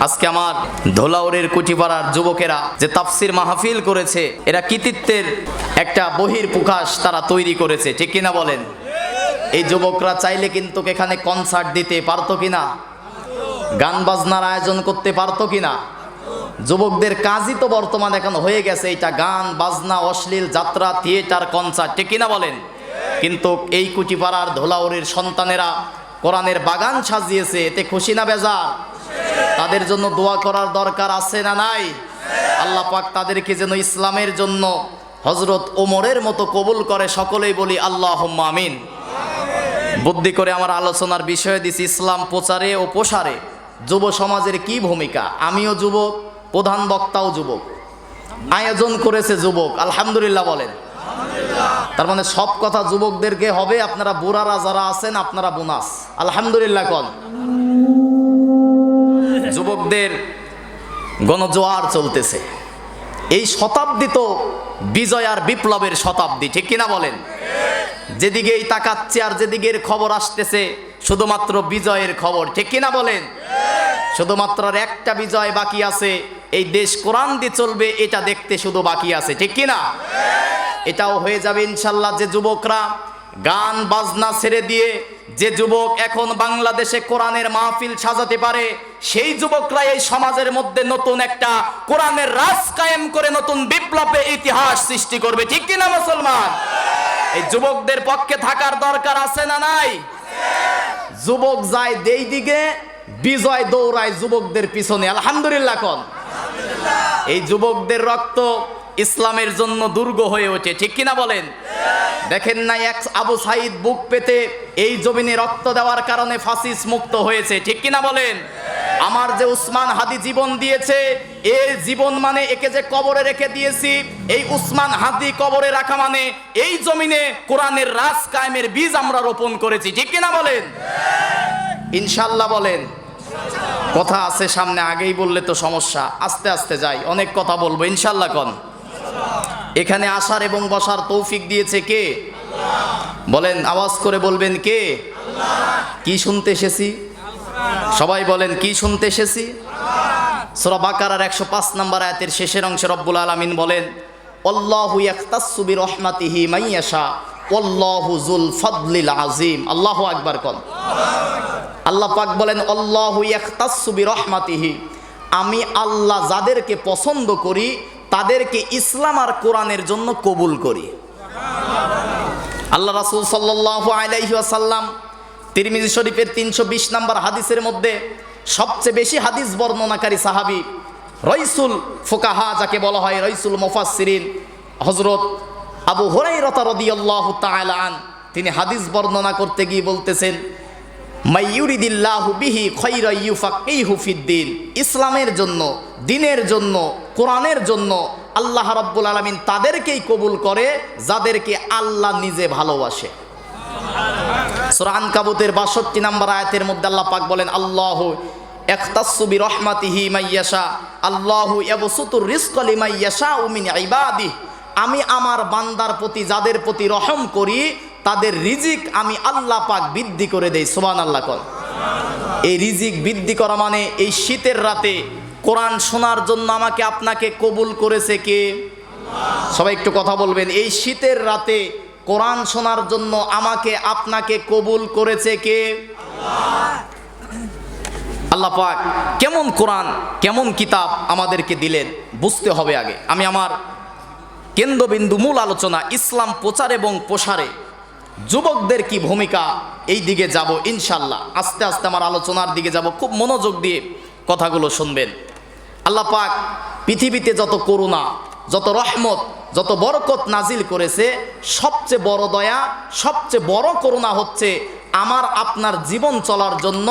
আজকে আমার ধোলাউড়ের কুচিপাড়ার যুবকেরা যে তাফসির মাহফিল করেছে, এরা কৃতিত্বের একটা বহির প্রকাশ তারা তৈরি করেছে, ঠিক কিনা বলেন? এই যুবকরা চাইলে কিন্তু এখানে কনসার্ট দিতে পারতো কিনা, গান বাজনার আয়োজন করতে পারতো কিনা। যুবকদের কাজই তো বর্তমান এখন হয়ে গেছে এটা, গান বাজনা, অশ্লীল যাত্রা, থিয়েটার, কনসার্ট, ঠিক কিনা বলেন? কিন্তু এই কুচিপাড়ার ধোলাউড়ির সন্তানেরা কোরআনের বাগান সাজিয়েছে, এতে খুশি না বেজার? তাদের জন্য দোয়া করার দরকার আছে না নাই? আল্লাহ পাক তাদেরকে যেন ইসলামের জন্য হযরত ওমরের মতো কবুল করে, সকলেই বলি আল্লাহুম্মা আমিন। বুদ্ধি করে আমার আলোচনার বিষয় দিছি ইসলাম প্রচারে ও প্রসারে যুব সমাজের কি ভূমিকা। আমিও যুবক, প্রধান বক্তাও যুবক, আয়োজন করেছে যুবক, আলহামদুলিল্লাহ বলেন। তার মানে সব কথা যুবকদেরকে হবে, আপনারা বুড়ারা যারা আছেন আপনারা বোনাস, আলহামদুলিল্লাহ কন। যুবকদের গণজোয়ার চলতেছে, এই শতাব্দী তো বিজয় আর বিপ্লবের শতাব্দী, ঠিক কিনা বলেন? যেদিকেই তাকাচ্ছে আর যেদিকের খবর আসতেছে শুধুমাত্র বিজয়ের খবর, ঠিক কিনা বলেন? শুধুমাত্র একটা বিজয় বাকি আছে, এই দেশ কোরআন দিয়ে চলবে, এটা দেখতে শুধু বাকি আছে, ঠিক কিনা? এটাও হয়ে যাবে ইনশাল্লাহ। যে যুবকরা গান বাজনা ছেড়ে দিয়ে, যে যুবক এখন বাংলাদেশে কোরআনের মাহফিল সাজাতে পারে, সেই যুবকরা এই সমাজের মধ্যে নতুন একটা কোরআনের রাজ কায়েম করে নতুন বিপ্লবে ইতিহাস সৃষ্টি করবে, ঠিক কিনা মুসলমান? এই যুবকদের পক্ষে থাকার দরকার আছে না নাই? যুবক যায় যেই দিকে, বিজয় দৌড়ায় যুবকদের পিছনে, আলহামদুলিল্লাহ কোন। এই যুবকদের রক্ত ইসলামের জন্য দুর্গ হয়ে ওঠে, ঠিক কিনা বলেন? দেখেন না এক আবু সাইদ বুক পেতে এই জমিনে রক্ত দেওয়ার কারণে ফাসিস মুক্ত হয়েছে, ঠিক কিনা বলেন? আমার যে উসমান হাদি জীবন দিয়েছে, এর জীবন মানে একে যে কবরে রেখে দিয়েছি, এই উসমান হাদি কবরে রাখা মানে এই জমিনে কোরআনের রাজ কায়েমের বীজ আমরা রোপণ করেছি, ঠিক কিনা বলেন? ইনশাল্লাহ বলেন। কথা আছে সামনে, আগেই বললে তো সমস্যা, আস্তে আস্তে যাই, অনেক কথা বলবো, ইনশাল্লাহ কন। এখানে আসার এবং বসার তৌফিক দিয়েছে কে? বলেন, আওয়াজ করে বলবেন কে? কি শুনতে এসেছি? সবাই বলেন কি শুনতে এসেছি? সূরা বাকারার 105 নম্বর আয়াতের শেষের অংশে রব্বুল আলামিন বলেন, আল্লাহু ইয়াখতাসসু বিরহমাতিহি মান ইয়াশা ওয়াল্লাহু যুল ফাদলিল আযীম। আল্লাহু আকবার কোন। আল্লাহ পাক বলেন, আল্লাহু ইয়াখতাসসু বিরহমাতিহি, আমি আল্লাহ যাদেরকে পছন্দ করি তাদেরকে ইসলাম আর কোরআনের জন্য কবুল করি। আল্লাহ রাসূল সাল্লাল্লাহু আলাইহি ওয়াসাল্লাম তিরমিজি শরীফের 320 নম্বর হাদিসের মধ্যে সবচেয়ে বেশি হাদিস বর্ণনাকারী সাহাবী, রাইসুল ফুকাহা যাকে বলা হয়, রাইসুল মুফাসসিরিন, হযরত আবু হুরায়রা রাদিয়াল্লাহু তাআলা আন, তিনি হাদিস বর্ণনা করতে গিয়ে বলতেছেন, মাইয়ুরিদিল্লাহু বিহি খায়রান ইউফাক্কিহু ফিদ্দিন, ইসলামের জন্য, দ্বীনের জন্য, কোরআনের জন্য আল্লাহ রাব্বুল আলামিন তাদেরকেই কবুল করে যাদেরকে আল্লাহ নিজে ভালোবাসে। সূরা আনকাবুতের 62 নম্বর আয়াতের মধ্যে আল্লাহ পাক বলেন, আল্লাহু ইখতাসসু বিরহমাতিহি মান ইয়াশা আল্লাহু ইয়াবসুতুর রিজকা লিমান ইয়াশাউ মিন ইবাদিহি, আমি আমার বান্দার প্রতি যাদের প্রতি রহম করি তাদের রিজিক আমি আল্লাহ পাক বৃদ্ধি করে দেই, সুবহানাল্লাহ কোন। এই রিজিক বৃদ্ধি করা মানে এই শীতের রাতে কোরআন শোনার জন্য আমাকে আপনাকে কবুল করেছে কে? সবাই একটু কথা বলবেন, এই শীতের রাতে কোরআন শোনার জন্য আমাকে আপনাকে কবুল করেছে কে? আল্লাহ পাক কেমন কোরআন, কেমন কিতাব আমাদেরকে দিলেন বুঝতে হবে আগে। আমি আমার কেন্দ্রবিন্দু মূল আলোচনা ইসলাম প্রচার এবং প্রসারে যুবকদের কি ভূমিকা, এই দিকে যাব ইনশাল্লাহ। আস্তে আস্তে আমার আলোচনার দিকে যাব, খুব মনোযোগ দিয়ে কথাগুলো শুনবেন। আল্লাহ পাক পৃথিবীতে যত করুণা, যত রহমত, যত বরকত নাজিল করেছে, সবচেয়ে বড় দয়া, সবচেয়ে বড় করুণা হচ্ছে আমার আপনার জীবন চলার জন্য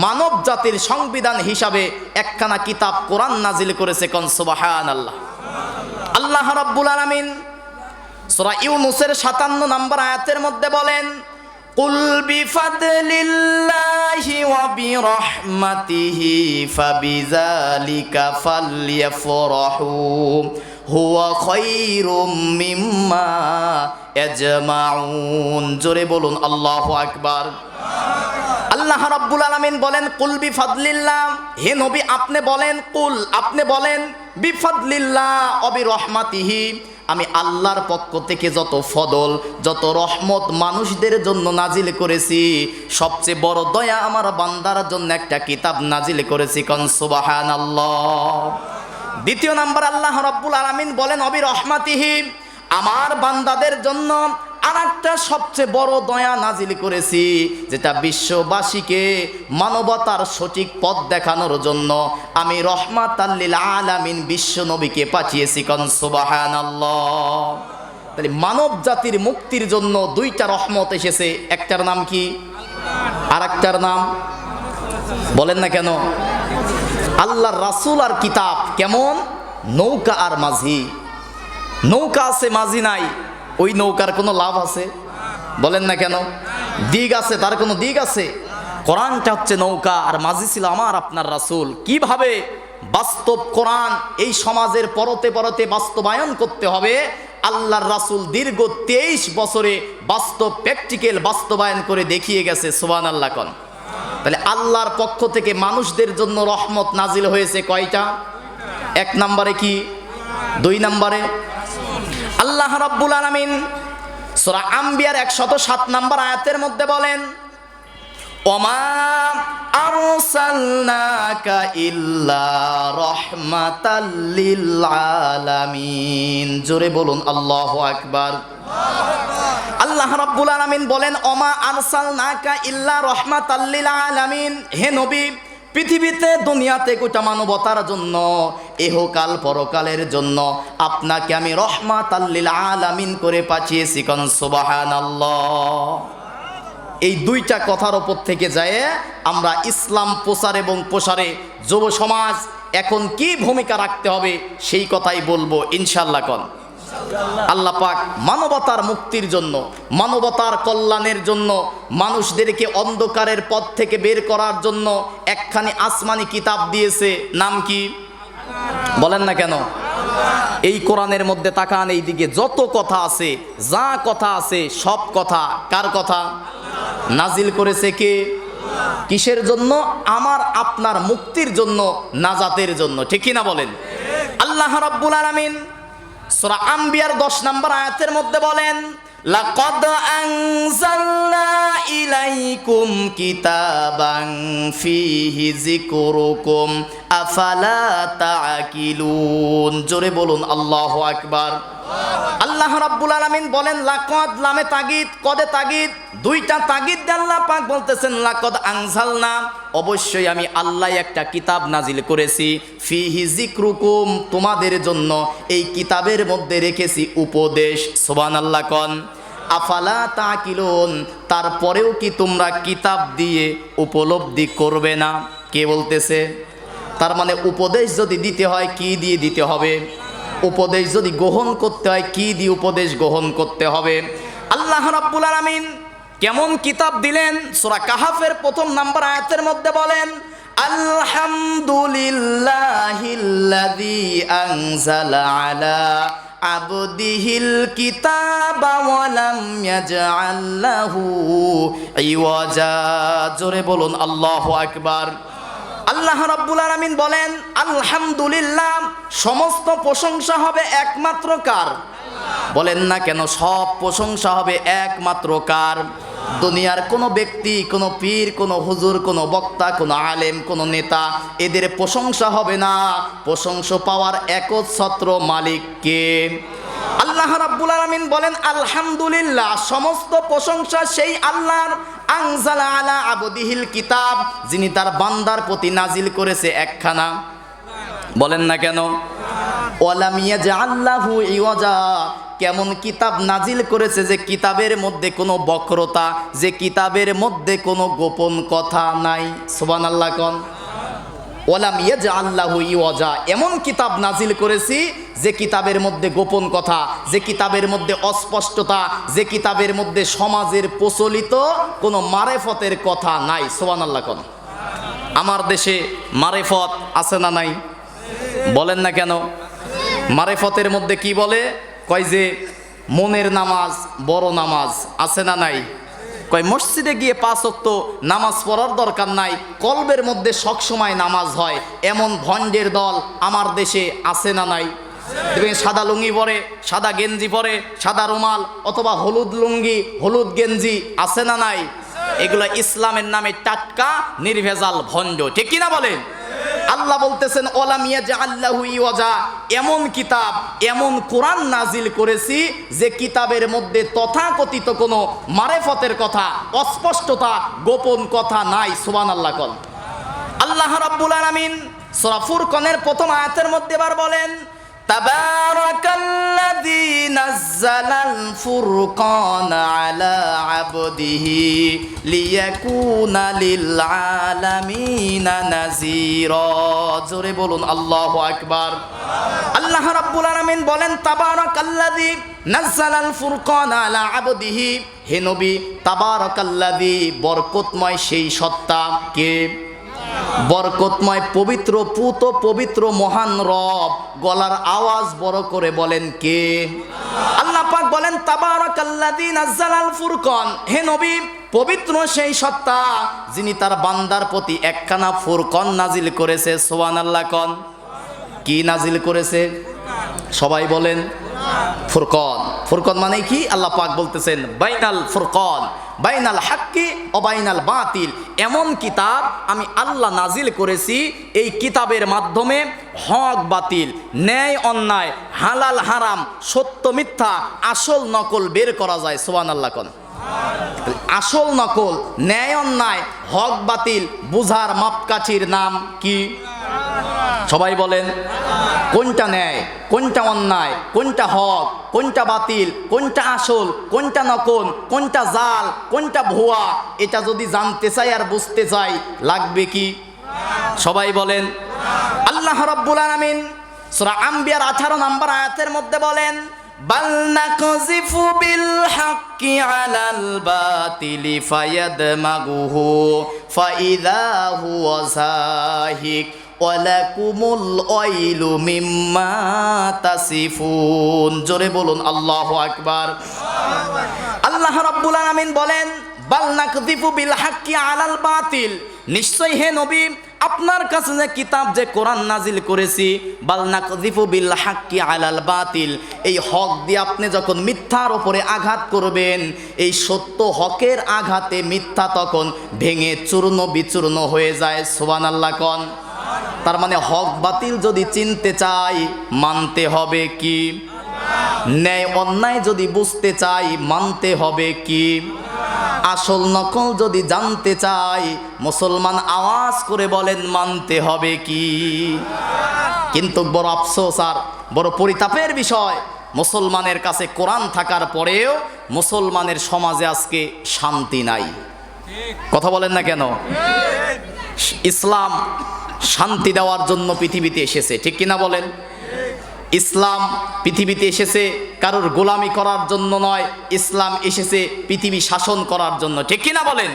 মানব জাতির সংবিধান হিসাবে একখানা কিতাব কোরআন নাজিল করেছে, কোন সুবহানাল্লাহ। আল্লাহ রাব্বুল আলামিন সূরা ইউনূসের 57 নম্বর আয়াতের মধ্যে বলেন, কুল বিফাদলিল্লাহি ওয়া বিরহমাতিহি ফাবিযালিকা ফালইফরাহু হুয়া খায়রুম মিম্মা ইয়াজমাউন। জোরে বলুন আল্লাহু আকবার। আল্লাহ রাব্বুল আলামিন বলেন কুল বিফাদলিল্লাহ, হে নবী আপনি বলেন, কুল আপনি বলেন, বিফাদলিল্লাহ ওয়া বিরহমাতিহি, আমি আল্লাহর পক্ষ থেকে যত ফদল যত রহমত মানুষদের জন্য নাজিল করেছি, সবচেয়ে বড় দয়া আমার বান্দার জন্য একটা কিতাব নাজিল করেছি। কোন সুবহানাল্লাহ। দ্বিতীয় নাম্বার আল্লাহ রাব্বুল আলামিন বলেন ওয়া বিরহমাতিহি, আমার বান্দাদের জন্য আরেকটা সবচেয়ে বড় দয়া নাজিল করেছি, যেটা বিশ্ববাসীকে মানবতার সঠিক পথ দেখানোর জন্য আমি রহমাতাল লিল আলামিন বিশ্ব নবীকে পাঠিয়েছি। কোন সুবহানাল্লাহ। তাহলে মানব জাতির মুক্তির জন্য দুইটা রহমত এসেছে, একটার নাম কি আর একটার নাম বলেন না কেন? আল্লাহর রাসূল আর কিতাব কেমন? নৌকা আর মাঝি। নৌকা আছে মাঝি নাই, ওই নৌকার কোনো লাভ আছে? বলেন না কেন? দিক আছে, তার কোনো দিক আছে? কোরআনটা হচ্ছে নৌকা, আর মাঝি ছিল আমার আপনার রাসূল। কিভাবে বাস্তব কোরআন এই সমাজের পরতে পরতে বাস্তবায়ন করতে হবে, আল্লাহর রাসূল দীর্ঘ 23 বছরে বাস্তব প্র্যাকটিক্যাল বাস্তবায়ন করে দেখিয়ে গেছে। সুবহানাল্লাহ কোন। তাহলে আল্লাহর পক্ষ থেকে মানুষদের জন্য রহমত নাজিল হয়েছে কয়টা? এক নম্বরে কি? দুই নম্বরে আল্লাহ রাব্বুল আলামিন সূরা আম্বিয়ার 107 নম্বর আয়াতের মধ্যে বলেন ওমা আরসালনাকা ইল্লা রাহমাতাল লিল আলামিন। জোরে বলুন আল্লাহু আকবার। আল্লাহ রাব্বুল আলামিন বলেন ওমা আরসালনাকা ইল্লা রাহমাতাল লিল আলামিন, হে নবী পৃথিবীতে দুনিয়াতে গোটা মানবতার জন্য ইহকাল পরকালের জন্য আপনাকে আমি রহমাতাল লিল আলামিন করে পাঠিয়েছি। কোন সুবহানাল্লাহ। এই দুইটা কথার উপর থেকে যায় আমরা ইসলাম প্রচার এবং প্রসারে যুব সমাজ এখন কি ভূমিকা রাখতে হবে সেই কথাই বলবো ইনশাআল্লাহ। কোন আল্লাহ পাক মানবতার মুক্তির জন্য, মানবতার কল্যাণের জন্য, মানুষদেরকে অন্ধকারের পথ থেকে বের করার জন্য একখানি আসমানি কিতাব দিয়েছে। নাম কি বলেন না কেন? এই কোরআনের মধ্যে তাকান, এই দিকে যত কথা আছে, যা কথা আছে সব কথা কার কথা? নাজিল করেছে কে? কিসের জন্য? আমার আপনার মুক্তির জন্য, নাজাতের জন্য। ঠিক কি না বলেন? আল্লাহ রাব্বুল আলামিন সূরা আম্বিয়ার 10 নম্বর আয়াতের মধ্যে বলেন লাকাদ আনজালনা ইলাইকুম কিতাবান ফীহি যিকরুকুম আফালা তাআকিলুন। জোরে বলুন আল্লাহু আকবার। আল্লাহ রাব্বুল আলামিন বলেন লাকাদ, লামে তাগিদ, কদে তাগিদ, দুইটা তাগিদ দিয়ে আল্লাহ পাক বলতেছেন লাকাদ আনজালনা, অবশ্যই আমি আল্লাহ একটা কিতাব নাজিল করেছি, ফীহি যিকরুকুম, তোমাদের জন্য এই কিতাবের মধ্যে রেখেছি উপদেশ। সুবহানাল্লাহ কোন। আফালা তাআকিলুন, তারপরেও কি তোমরা কিতাব দিয়ে উপলব্ধি করবে না? কে বলতেছে? তার মানে উপদেশ যদি দিতে হয় কি দিয়ে দিতে হবে? উপদেশ যদি গ্রহণ করতে হয় কি দিয়ে উপদেশ গ্রহণ করতে হবে? আল্লাহ রাব্বুল আলামিন কেমন কিতাব দিলেন? সূরা কাহাফের 1 নম্বর আয়াতের মধ্যে বলেন আলহামদুলিল্লাহিল্লাযী আনজালা আলা আবদিহিল কিতাবা ওয়া লাম ইয়াজআল লাহু ইওয়াজা। জোরে বলুন আল্লাহু আকবার। আল্লাহ রাব্বুল আলামিন বলেন আলহামদুলিল্লাহ, সমস্ত প্রশংসা হবে একমাত্র কার? বলেন না কেন? সব প্রশংসা হবে একমাত্র কার? দুনিয়ার কোনো ব্যক্তি, কোনো পীর, কোনো হুজুর, কোনো বক্তা, কোনো আলেম, কোনো নেতা, এদের প্রশংসা হবে না। প্রশংসা পাওয়ার একচ্ছত্র মালিক কে? আল্লাহ রাব্বুল আলামিন বলেন আলহামদুলিল্লাহ, সমস্ত প্রশংসা সেই আল্লাহর। আনজালা আলা আবদিহিল কিতাব, যিনি তার বান্দার প্রতি নাজিল করেছে একখানা, বলেন না কেন? ওয়ালাম ইয়াজআল লাহু ইওয়াজা, কেমন কিতাব নাজিল করেছে যে কিতাবের মধ্যে কোনো বক্রতা, যে কিতাবের মধ্যে কোনো গোপন কথা নাই। সুবহানাল্লাহ কোন। ওয়ালাম ইয়াজআল লাহু ইওয়াজা, এমন কিতাব নাজিল করেছি যে কিতাবের মধ্যে গোপন কথা, যে কিতাবের মধ্যে অস্পষ্টতা, যে কিতাবের মধ্যে সমাজের প্রচলিত কোনো মারেফতের কথা নাই। সুবহানাল্লাহ কোন। আমার দেশে মারেফত আছে না নাই? বলেন না কেন? মারেফতের মধ্যে কি বলে? কয় যে মনের নামাজ বড় নামাজ, আছে না নাই? কয় মসজিদে গিয়ে 5 ওয়াক্ত নামাজ পড়ার দরকার নাই, কলবের মধ্যে সবসময় নামাজ হয়, এমন ভণ্ডের দল আমার দেশে আছে না নাই? দেখবেন সাদা লুঙ্গি পরে, সাদা গেঞ্জি পরে, সাদা রুমাল, অথবা হলুদ লুঙ্গি হলুদ গেঞ্জি, আছে না নাই? এগুলো ইসলামের নামে টাটকা নির্ভেজাল ভণ্ড, ঠিক কিনা বলেন? আল্লাহ বলতেছেন ওয়ালাম ইয়াজআল্লাহু ইওয়াজা, এমন কিতাব, এমন কোরআন নাজিল করেছি যে কিতাবের মধ্যে তথাকথিত কোনো মারেফতের কথা, অস্পষ্টতা, গোপন কথা নাই। সুবহানাল্লাহ কল। আল্লাহ রাব্বুল আলামিন সূরা ফুরকানের প্রথম আয়াতের মধ্যে এবার বলেন তাবারাকাল্লাযী নাযালাল ফুরকানা আলা আবদিহি লিয়াকুনা লিল আলামিনা নাযীরা। জোরে বলুন আল্লাহু আকবার। আল্লাহ রাব্বুল আলামিন বলেন তাবারাকাল্লাযী নাযালাল ফুরকানা আলা আবদিহি, হে নবী তাবারাকাল্লাযী, বরকতময় সেই সত্তা। কে? বরকতময়, পবিত্র, পুত পবিত্র মহান রব। গলার আওয়াজ বড় করে বলেন কে? আল্লাহ পাক বলেন তাবারাকাল্লাযী নাযালাল ফুরকান, হে নবী পবিত্র সেই সত্তা যিনি তার বান্দার প্রতি একখানা ফুরকান নাজিল করেছে। সুবহানাল্লাহ কোন। কি নাজিল করেছে? সবাই বলেন ফুরকান। ফুরকান মানে কি? আল্লাহ পাক বলতেছেন বাইনাল ফুরকান, বাইনাল হাক্কি ও বাইনাল বাতিল, এমন কিতাব আমি আল্লাহ নাজিল করেছি, এই কিতাবের মাধ্যমে হক বাতিল, ন্যায় অন্যায়, হালাল হারাম, সত্য মিথ্যা, আসল নকল বের করা যায়। সুবহানাল্লাহ কোন। আসল নকল, ন্যায় অন্যায়, হক বাতিল বুঝার মাপকাঠির নাম কি? সবাই বলেন কোনটা ন্যায়, কোনটা অন্যায়, কোনটা হক, কোনটা বাতিল, কোনটা আসল, কোনটা নকল, কোনটা জাল, কোনটা ভুয়া, এটা যদি জানতে চাই আর বুঝতে চাই লাগবে কি? সবাই বলেন। আল্লাহ রাব্বুল আলামিন সূরা আম্বিয়ার 18 নম্বর আয়াতের মধ্যে বলেন বাল নাকযিফু বিল হাক্কি আলাল বাতিলি ফায়াদমাগুহু ফাইযা হুয়া যাহিক ওয়ালাকুমুল ওয়াইলু মিম্মা তাসিফুন। জোরে বলুন আল্লাহু আকবার। আল্লাহ রাব্বুল আলামিন বলেন বাল নাকযিফু বিল হাক্কি আলাল বাতিল, নিশ্চয় হে নবী আপনার কাছে যে কিতাব, যে কোরআন নাজিল করেছি, বাল নাকযিফু বিল হাক্কি আলাল বাতিল, এই হক দিয়ে আপনি যখন মিথ্যার উপরে আঘাত করবেন, এই সত্য হকের আঘাতে মিথ্যা তখন ভেঙে চূর্ণ বিচূর্ণ হয়ে যায়। সুবহানাল্লাহ কোন। তার মানে হক বাতিল যদি চিনতে চাই মানতে হবে কি? ন্যায় অন্যায় যদি বুঝতে চাই মানতে হবে কি? আসল নকল যদি জানতে চাই মুসলমান আওয়াজ করে বলেন মানতে হবে কি? কিন্তু বড় আফসোস আর বড় পরিতাপের বিষয়, মুসলমানের কাছে কোরআন থাকার পরেও মুসলমানের সমাজে আজকে শান্তি নাই। কথা বলেন না কেন? ইসলাম শান্তি দেওয়ার জন্য পৃথিবীতে এসেছে, ঠিক কিনা বলেন? ইসলাম পৃথিবীতে এসেছে কারোর গোলামি করার জন্য নয়, ইসলাম এসেছে পৃথিবী শাসন করার জন্য, ঠিক কিনা বলেন?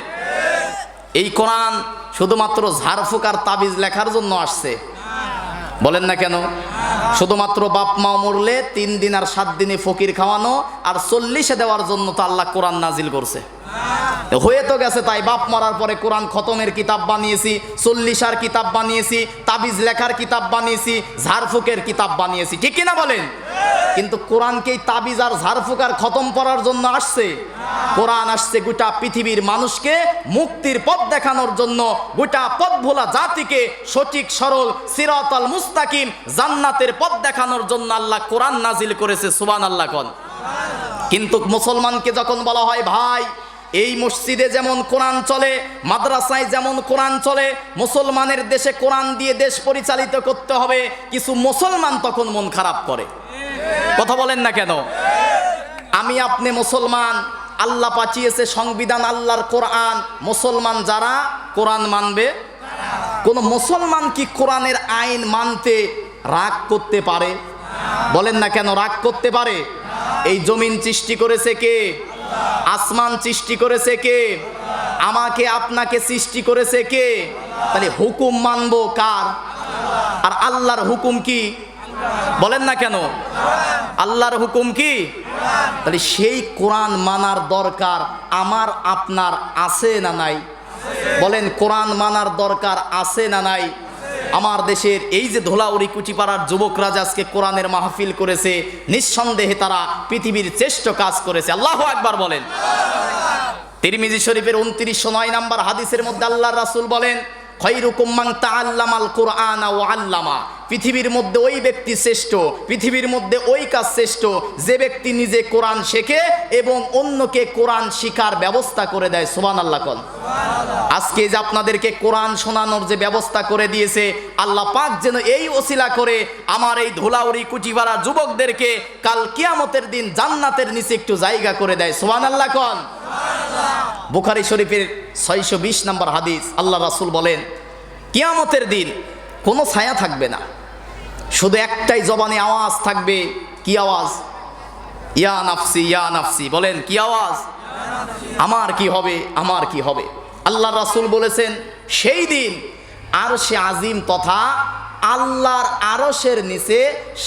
এই কোরআন শুধুমাত্র ঝাড়ফুঁক আর তাবিজ লেখার জন্য আসছে, বলেন না কেন? শুধুমাত্র বাপ মা মরলে 3 দিন আর 7 দিনে ফকির খাওয়ানো আর 40-এ দেওয়ার জন্য তো আল্লাহ কোরআন নাজিল করছে। হয়ে তো গেছে তাই, বাপ মরার পরে কোরআন খতমের কিতাব বানিয়েছি, 40 কিতাব বানিয়েছি, তাবিজ লেখার কিতাব বানিয়েছি, ঝাড়ফুঁকের কিতাব বানিয়েছি, ঠিক কিনা বলেন? কিন্তু কোরআনকেই তাবিজ আর ঝাড়ফুঁক আর খতম করার জন্য আসছে? কোরআন আসছে গোটা পৃথিবীর মানুষকে মুক্তির পথ দেখানোর জন্য, গোটা পথ ভোলা জাতিকে সঠিক সরল সিরাতাল মুস্তাকিম জান্নাতের পথ দেখানোর জন্য আল্লাহ কোরআন নাজিল করেছে। সুবহানাল্লাহ কোন। কিন্তু মুসলমানকে যখন বলা হয় ভাই এই মসজিদে যেমন কোরআন চলে, মাদ্রাসায় যেমন কোরআন চলে, মুসলমানের দেশে কোরআন দিয়ে দেশ পরিচালিত করতে হবে, কিছু মুসলমান তখন মন খারাপ করে। কথা বলেন না কেন? আমি আপনি মুসলমান, আল্লাহ পাঠিয়েছে সংবিধান আল্লাহর কোরআন, মুসলমান যারা কোরআন মানবে। কোন মুসলমান কি কোরআনের আইন মানতে রাগ করতে পারে? বলেন না কেন রাগ করতে পারে? এই জমিন সৃষ্টি করেছে কে? আসমান সৃষ্টি করেছে কে? আমাকে আপনাকে সৃষ্টি করেছে কে? তাহলে হুকুম মানবো কার? আর আল্লাহর হুকুম কি? বলেন না কেন? আল্লাহর হুকুম কি? তাহলে সেই কোরআন মানার দরকার আমার আপনার আছে না নাই? বলেন, কোরআন মানার দরকার আছে না নাই? আমার দেশের এই যে ধোলাউড়ি কুচিপাড়ার যুবকরা আজকে কোরআনের মাহফিল করেছে, নিঃসন্দেহে তারা পৃথিবীর শ্রেষ্ঠ কাজ করেছে। আল্লাহু আকবার বলেন। তিরমিজি শরীফের 2909 নম্বর হাদিসের মধ্যে আল্লাহর রাসূল বলেন, খায়রুকুম মান তাআল্লামাল কুরআনা ওয়া আল্লামা। পৃথিবীর মধ্যে ওই ব্যক্তি শ্রেষ্ঠ, পৃথিবীর মধ্যে ওই কাজ শ্রেষ্ঠ যে ব্যক্তি নিজে কোরআন শেখে এবং অন্যকে কোরআন শিখার ব্যবস্থা করে দেয়। সুবহানাল্লাহ কোন। আজকে যে আপনাদেরকে কোরআন শোনানোর যে ব্যবস্থা করে দিয়েছে, আল্লাহ পাক যেন এই ওসিলা করে আমার এই ধুলাউড়ি কুচিপাড়া যুবকদেরকে কাল কিয়ামতের দিন জান্নাতের নিচে একটু জায়গা করে দেয়। সুবহানাল্লাহ কোন। বুখারী শরীফের 620 নম্বর হাদিস, আল্লাহ রাসূল বলেন, কিয়ামতের দিন কোনো ছায়া থাকবে না, শুধু একটাই জবানে আওয়াজ থাকবে। কি আওয়াজ? ইয়া নাফসি ইয়া নাফসি। বলেন, কি আওয়াজ? আমার কি হবে, আমার কি হবে। আল্লাহ রাসূল বলেছেন, সেই দিন আরশে আজিম তথা আল্লাহর আরশের নিচে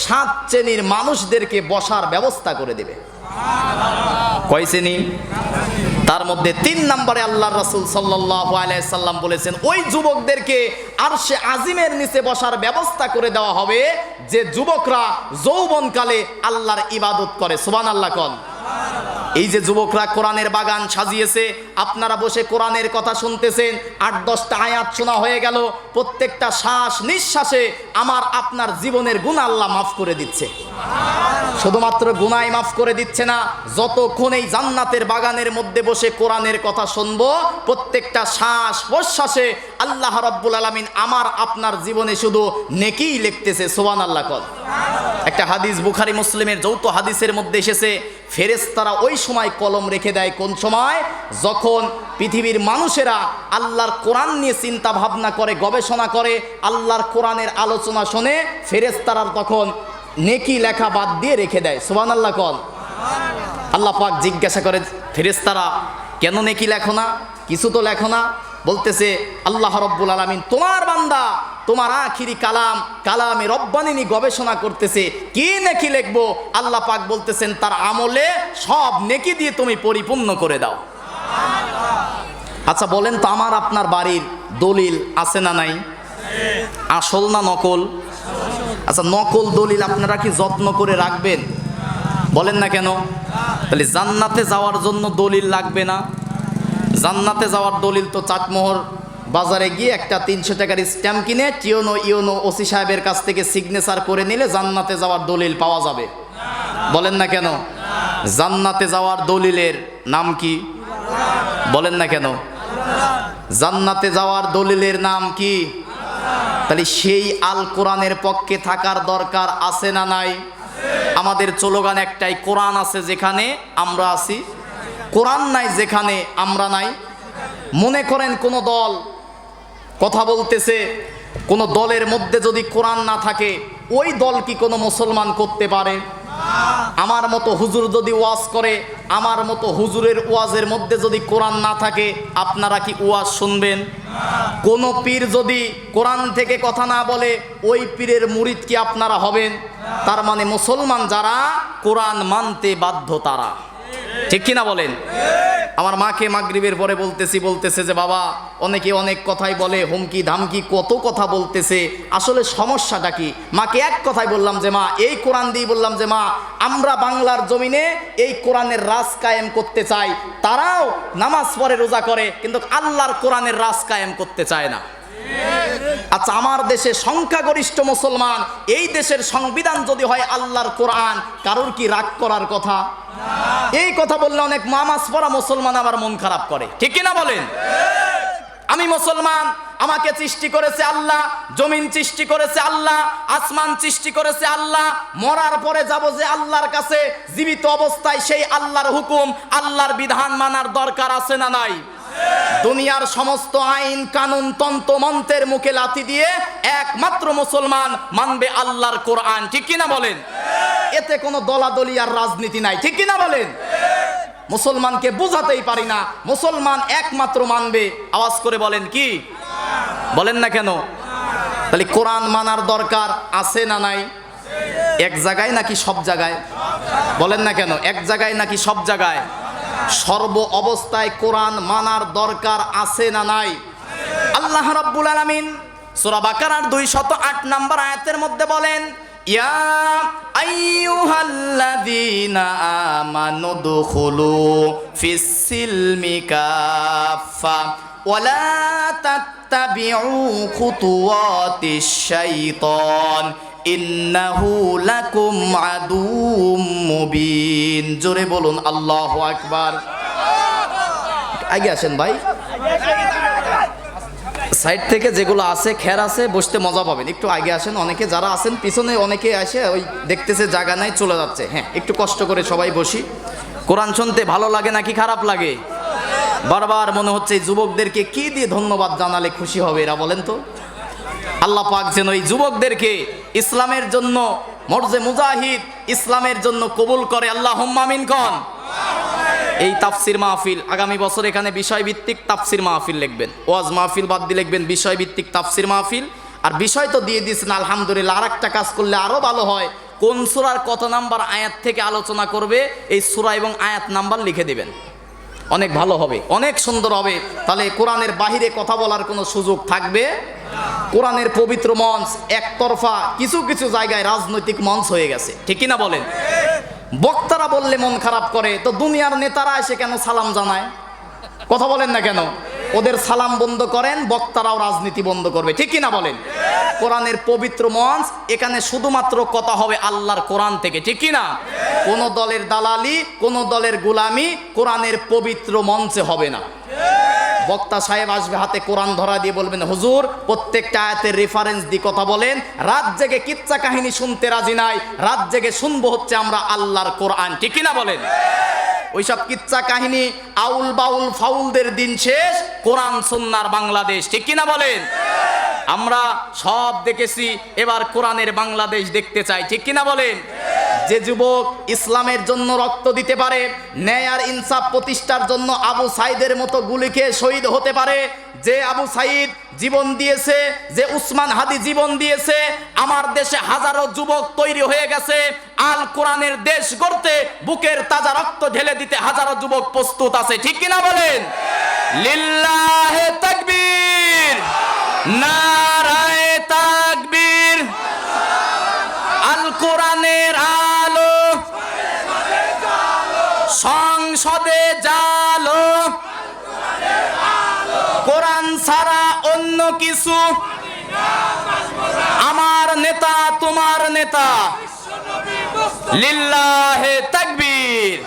7 শ্রেণীর মানুষদেরকে বসার ব্যবস্থা করে দেবে। কয় শ্রেণী? তার মধ্যে 3 নম্বরে আল্লাহর রাসূল সাল্লাল্লাহু আলাইহি সাল্লাম বলেছেন, ওই যুবকদেরকে আরশে আজিমের নিচে বসার ব্যবস্থা করে দেওয়া হবে যে যুবকরা যৌবনকালে আল্লাহর ইবাদত করে। সুবহানাল্লাহ কোন। এই যে যুবকরা কোরআনের বাগান সাজিয়েছে, আপনারা বসে কোরআনের কথা শুনতেছেন, 8-10টা আয়াত শোনা হয়ে গেল, প্রত্যেকটা শ্বাস নিঃশ্বাসে আমার আপনার জীবনের গুনাহ আল্লাহ মাফ করে দিচ্ছে। শুধুমাত্র গুনাহ মাফ করে দিচ্ছে না, যতক্ষণ এই জান্নাতের বাগানের মধ্যে বসে কোরআনের কথা শুনবো, প্রত্যেকটা শ্বাস প্রশ্বাসে আল্লাহ রাব্বুল আলামিন আমার আপনার জীবনে শুধু নেকিই লিখতেছে। সুবহানাল্লাহ কোন। একটা হাদিস বুখারী মুসলিমের যৌথ হাদিসের মধ্যে এসেছে, ফেরেশতারা ওই সময় কলম রেখে দেয়। কোন সময়? যখন পৃথিবীর মানুষেরা আল্লাহর কোরআন নিয়ে চিন্তা ভাবনা করে, গবেষণা করে, আল্লাহর কোরআনের আলোচনা শোনে, ফেরেশতারা তখন নেকি লেখা বাদ দিয়ে রেখে দেয়। সুবহানাল্লাহ কোন। আল্লাহ পাক জিজ্ঞাসা করে, ফেরেশতারা কেন নেকি লেখো না, কিছু তো লেখো না? বলতেছে আল্লাহ রাব্বুল আলামিন, তোমার বান্দা তোমার আখিরি কালাম কালামে রব্বানি নিয়ে গবেষণা করতেছে, কি নেকি লিখবো? আল্লাহ পাক বলতেছেন, তার আমলে সব নেকি দিয়ে তুমি পরিপূর্ণ করে দাও। আচ্ছা বলেন তো, আমার আপনার বাড়ির দলিল আছে না নাই? আসল না নকল? আচ্ছা, নকল দলিল আপনারা কি যত্ন করে রাখবেন? বলেন না কেন? তাহলে জান্নাতে যাওয়ার জন্য দলিল লাগবে না? জান্নাতে যাওয়ার দলিল তো চাটমোহর বাজারে গিয়ে একটা 300 টাকার স্ট্যাম্প কিনে ইউনো ওসি সাহেবের কাছ থেকে সিগনেচার করে নিলে জান্নাতে যাওয়ার দলিল পাওয়া যাবে। বলেন না কেন? জান্নাতে যাওয়ার দলিলের নাম কি? বলেন না কেন? জান্নাতে যাওয়ার দলিলের নাম কি? তাহলে সেই আল কোরআনের পক্ষে থাকার দরকার আছে না নাই? আমাদের স্লোগান একটাই, কোরআন আছে যেখানে আমরা আছি, কোরআন নাই যেখানে আমরা নাই। মনে করেন কোনো দল কথা বলতেছে, কোনো দলের মধ্যে যদি কোরআন না থাকে, ওই দল কি কোনো মুসলমান করতে পারে? আমার মতো হুজুর যদি ওয়াজ করে, আমার মতো হুজুরের ওয়াজের মধ্যে যদি কোরআন না থাকে, আপনারা কি ওয়াজ শুনবেন? কোন পীর যদি কোরআন থেকে কথা না বলে, ওই পীরের মুরিদ কি আপনারা হবেন? তার মানে মুসলমান যারা, কোরআন মানতে বাধ্য তারা। ঠিক কিনা বলেন? আমার মাকে মাগরিবের পরে বলতেছে যে বাবা, অনেকে অনেক কথাই বলে, হুমকি ধামকি কত কথা বলতেছে, আসলে সমস্যাটা কি? মাকে এক কথাই বললাম যে মা, এই কোরআন দিয়ে বললাম যে মা, আমরা বাংলার জমিনে এই কোরআনের রাজ কায়েম করতে চাই। তারাও নামাজ পড়ে, রোজা করে, কিন্তু আল্লাহর কোরআনের রাজ কায়েম করতে চায় না। আচ্ছা, আমার দেশে সংখ্যাগরিষ্ঠ মুসলমান, এই দেশের সংবিধান যদি হয় আল্লাহর কোরআন, কারোর কি রাগ করার কথা? এই কথা বললে অনেক নামাজ পড়া মুসলমান আবার মন খারাপ করে। ঠিক কিনা বলেন? আমি মুসলমান, আমাকে সৃষ্টি করেছে আল্লাহ, জমিন সৃষ্টি করেছে আল্লাহ, আসমান সৃষ্টি করেছে আল্লাহ, মরার পরে যাব যে আল্লাহর কাছে, জীবিত অবস্থায় সেই আল্লাহর হুকুম, আল্লাহর বিধান মানার দরকার আছে না নাই? দুনিয়ার সমস্ত আইন কানুন তন্ত্র মন্ত্রের মুখে লাথি দিয়ে একমাত্র মুসলমান মানবে আল্লাহর কোরআন। ঠিক কিনা বলেন? এতে কোনো দলাদলি আর রাজনীতি নাই। ঠিক কিনা বলেন? মুসলমানকে বুঝাতেই পারি না, মুসলমান একমাত্র মানবে, আওয়াজ করে বলেন কি? বলেন না কেন? তাহলে কোরআন মানার দরকার আছে না নাই? এক জায়গায় নাকি সব জায়গায়? বলেন না কেন? এক জায়গায় নাকি সব জায়গায়? সর্ব অবস্থায় কোরআন মানার দরকার আছে না নাই? আল্লাহ রাব্বুল আলামিন সূরা বাকারার 208 নম্বর আয়াতের মধ্যে বলেন, ইয়া আইয়ুহাল্লাযীনা আমানু দুখুলু ফিস-সিলমি কাফা ওয়া লা তাত্তাবিউ খুতুওয়াতিশ শাইতান ইন্নাহু লাকুম আদুউম মুবিন। জোরে বলুন আল্লাহু আকবার। আগে আসেন ভাই, সাইড থেকে যেগুলো আছে খের আছে, বসতে মজা পাবেন। একটু আগে আসেন। অনেকে যারা আছেন পিছনে, অনেকে আসে ওই দেখতেছে জায়গা নাই চলে যাচ্ছে। হ্যাঁ, একটু কষ্ট করে সবাই বসি। কোরআন শুনতে ভালো লাগে নাকি খারাপ লাগে? বারবার মনে হচ্ছে এই যুবকদেরকে কি দিয়ে ধন্যবাদ জানালে খুশি হবে এরা, বলেন তো? আল্লাহ পাক যেন এই যুবকদেরকে ইসলামের জন্য মর্জে মুজাহিদ, ইসলামের জন্য কবুল করে। আল্লাহুম্মা আমিন কোন। এই তাফসির মাহফিল আগামী বছর এখানে বিষয়ভিত্তিক তাফসির মাহফিল লিখবেন। ওয়াজ মাহফিল বাদ দিয়ে লিখবেন বিষয়ভিত্তিক তাফসির মাহফিল। আর বিষয় তো দিয়ে দিয়েছেন আলহামদুলিল্লাহ। আর একটা কাজ করলে আরো ভালো হয়, কোন সূরার কত নাম্বার আয়াত থেকে আলোচনা করবে এই সূরা এবং আয়াত নাম্বার লিখে দিবেন, অনেক ভালো হবে, অনেক সুন্দর হবে। তাহলে কোরআনের বাহিরে কথা বলার কোনো সুযোগ থাকবে। কোরআনের পবিত্র মঞ্চ একতরফা কিছু কিছু জায়গায় রাজনৈতিক মঞ্চ হয়ে গেছে, ঠিক কিনা বলেন? বক্তারা বললে মন খারাপ করে, তো দুনিয়ার নেতারা এসে কেন সালাম জানায়? কথা বলেন না কেন? ওদের সালাম বন্ধ করেন, বক্তারাও রাজনীতি বন্ধ করবে, ঠিক কিনা বলেন? কোরআনের পবিত্র মঞ্চ, এখানে শুধুমাত্র কথা হবে আল্লাহর কোরআন থেকে, ঠিক কিনা? কোন দলের দালালি, কোন দলের গোলামি কোরআনের পবিত্র মঞ্চে হবে না। বক্তা সাহেব আসবে, হাতে কোরআন ধরা দিয়ে বলবেন, হুজুর প্রত্যেকটা আয়াতের রেফারেন্স দিয়ে কথা বলেন। রাত জেগে কিচ্ছা কাহিনী শুনতে রাজি নাই, রাত জেগে শুনবো হচ্ছে আমরা আল্লাহর কোরআন, ঠিক কিনা বলেন? ওইসব কিচ্ছা কাহিনী আউল বাউল ফাউলদের দিন শেষ, কোরআন সুন্নাহর বাংলাদেশ, ঠিক কিনা বলেন? আমরা সব দেখেছি, এবার কোরআনের বাংলাদেশ দেখতে চাই, ঠিক কিনা বলেন? যে যুবক ইসলামের জন্য রক্ত দিতে পারে, ন্যায় আর ইনসাফ প্রতিষ্ঠার জন্য আবু সাইদের মতো গুলি খেয়ে শহীদ হতে পারে, যে আবু সাইদ জীবন দিয়েছে, যে উসমান হাদি জীবন দিয়েছে, আমার দেশে হাজারো যুবক তৈরি হয়ে গেছে আল কোরআনের দেশ গড়তে, বুকের তাজা রক্ত ঢেলে দিতে হাজারো যুবক প্রস্তুত আছে, ঠিক কিনা বলেন? লিল্লাহে তাকবীর, নারায়ে তাকবীর। আল কোরআনের আলো সংসদে জালো, কোরআন ছাড়া অন্য কিছু আমার নেতা তোমার নেতা। লিল্লাহে তাকবীর।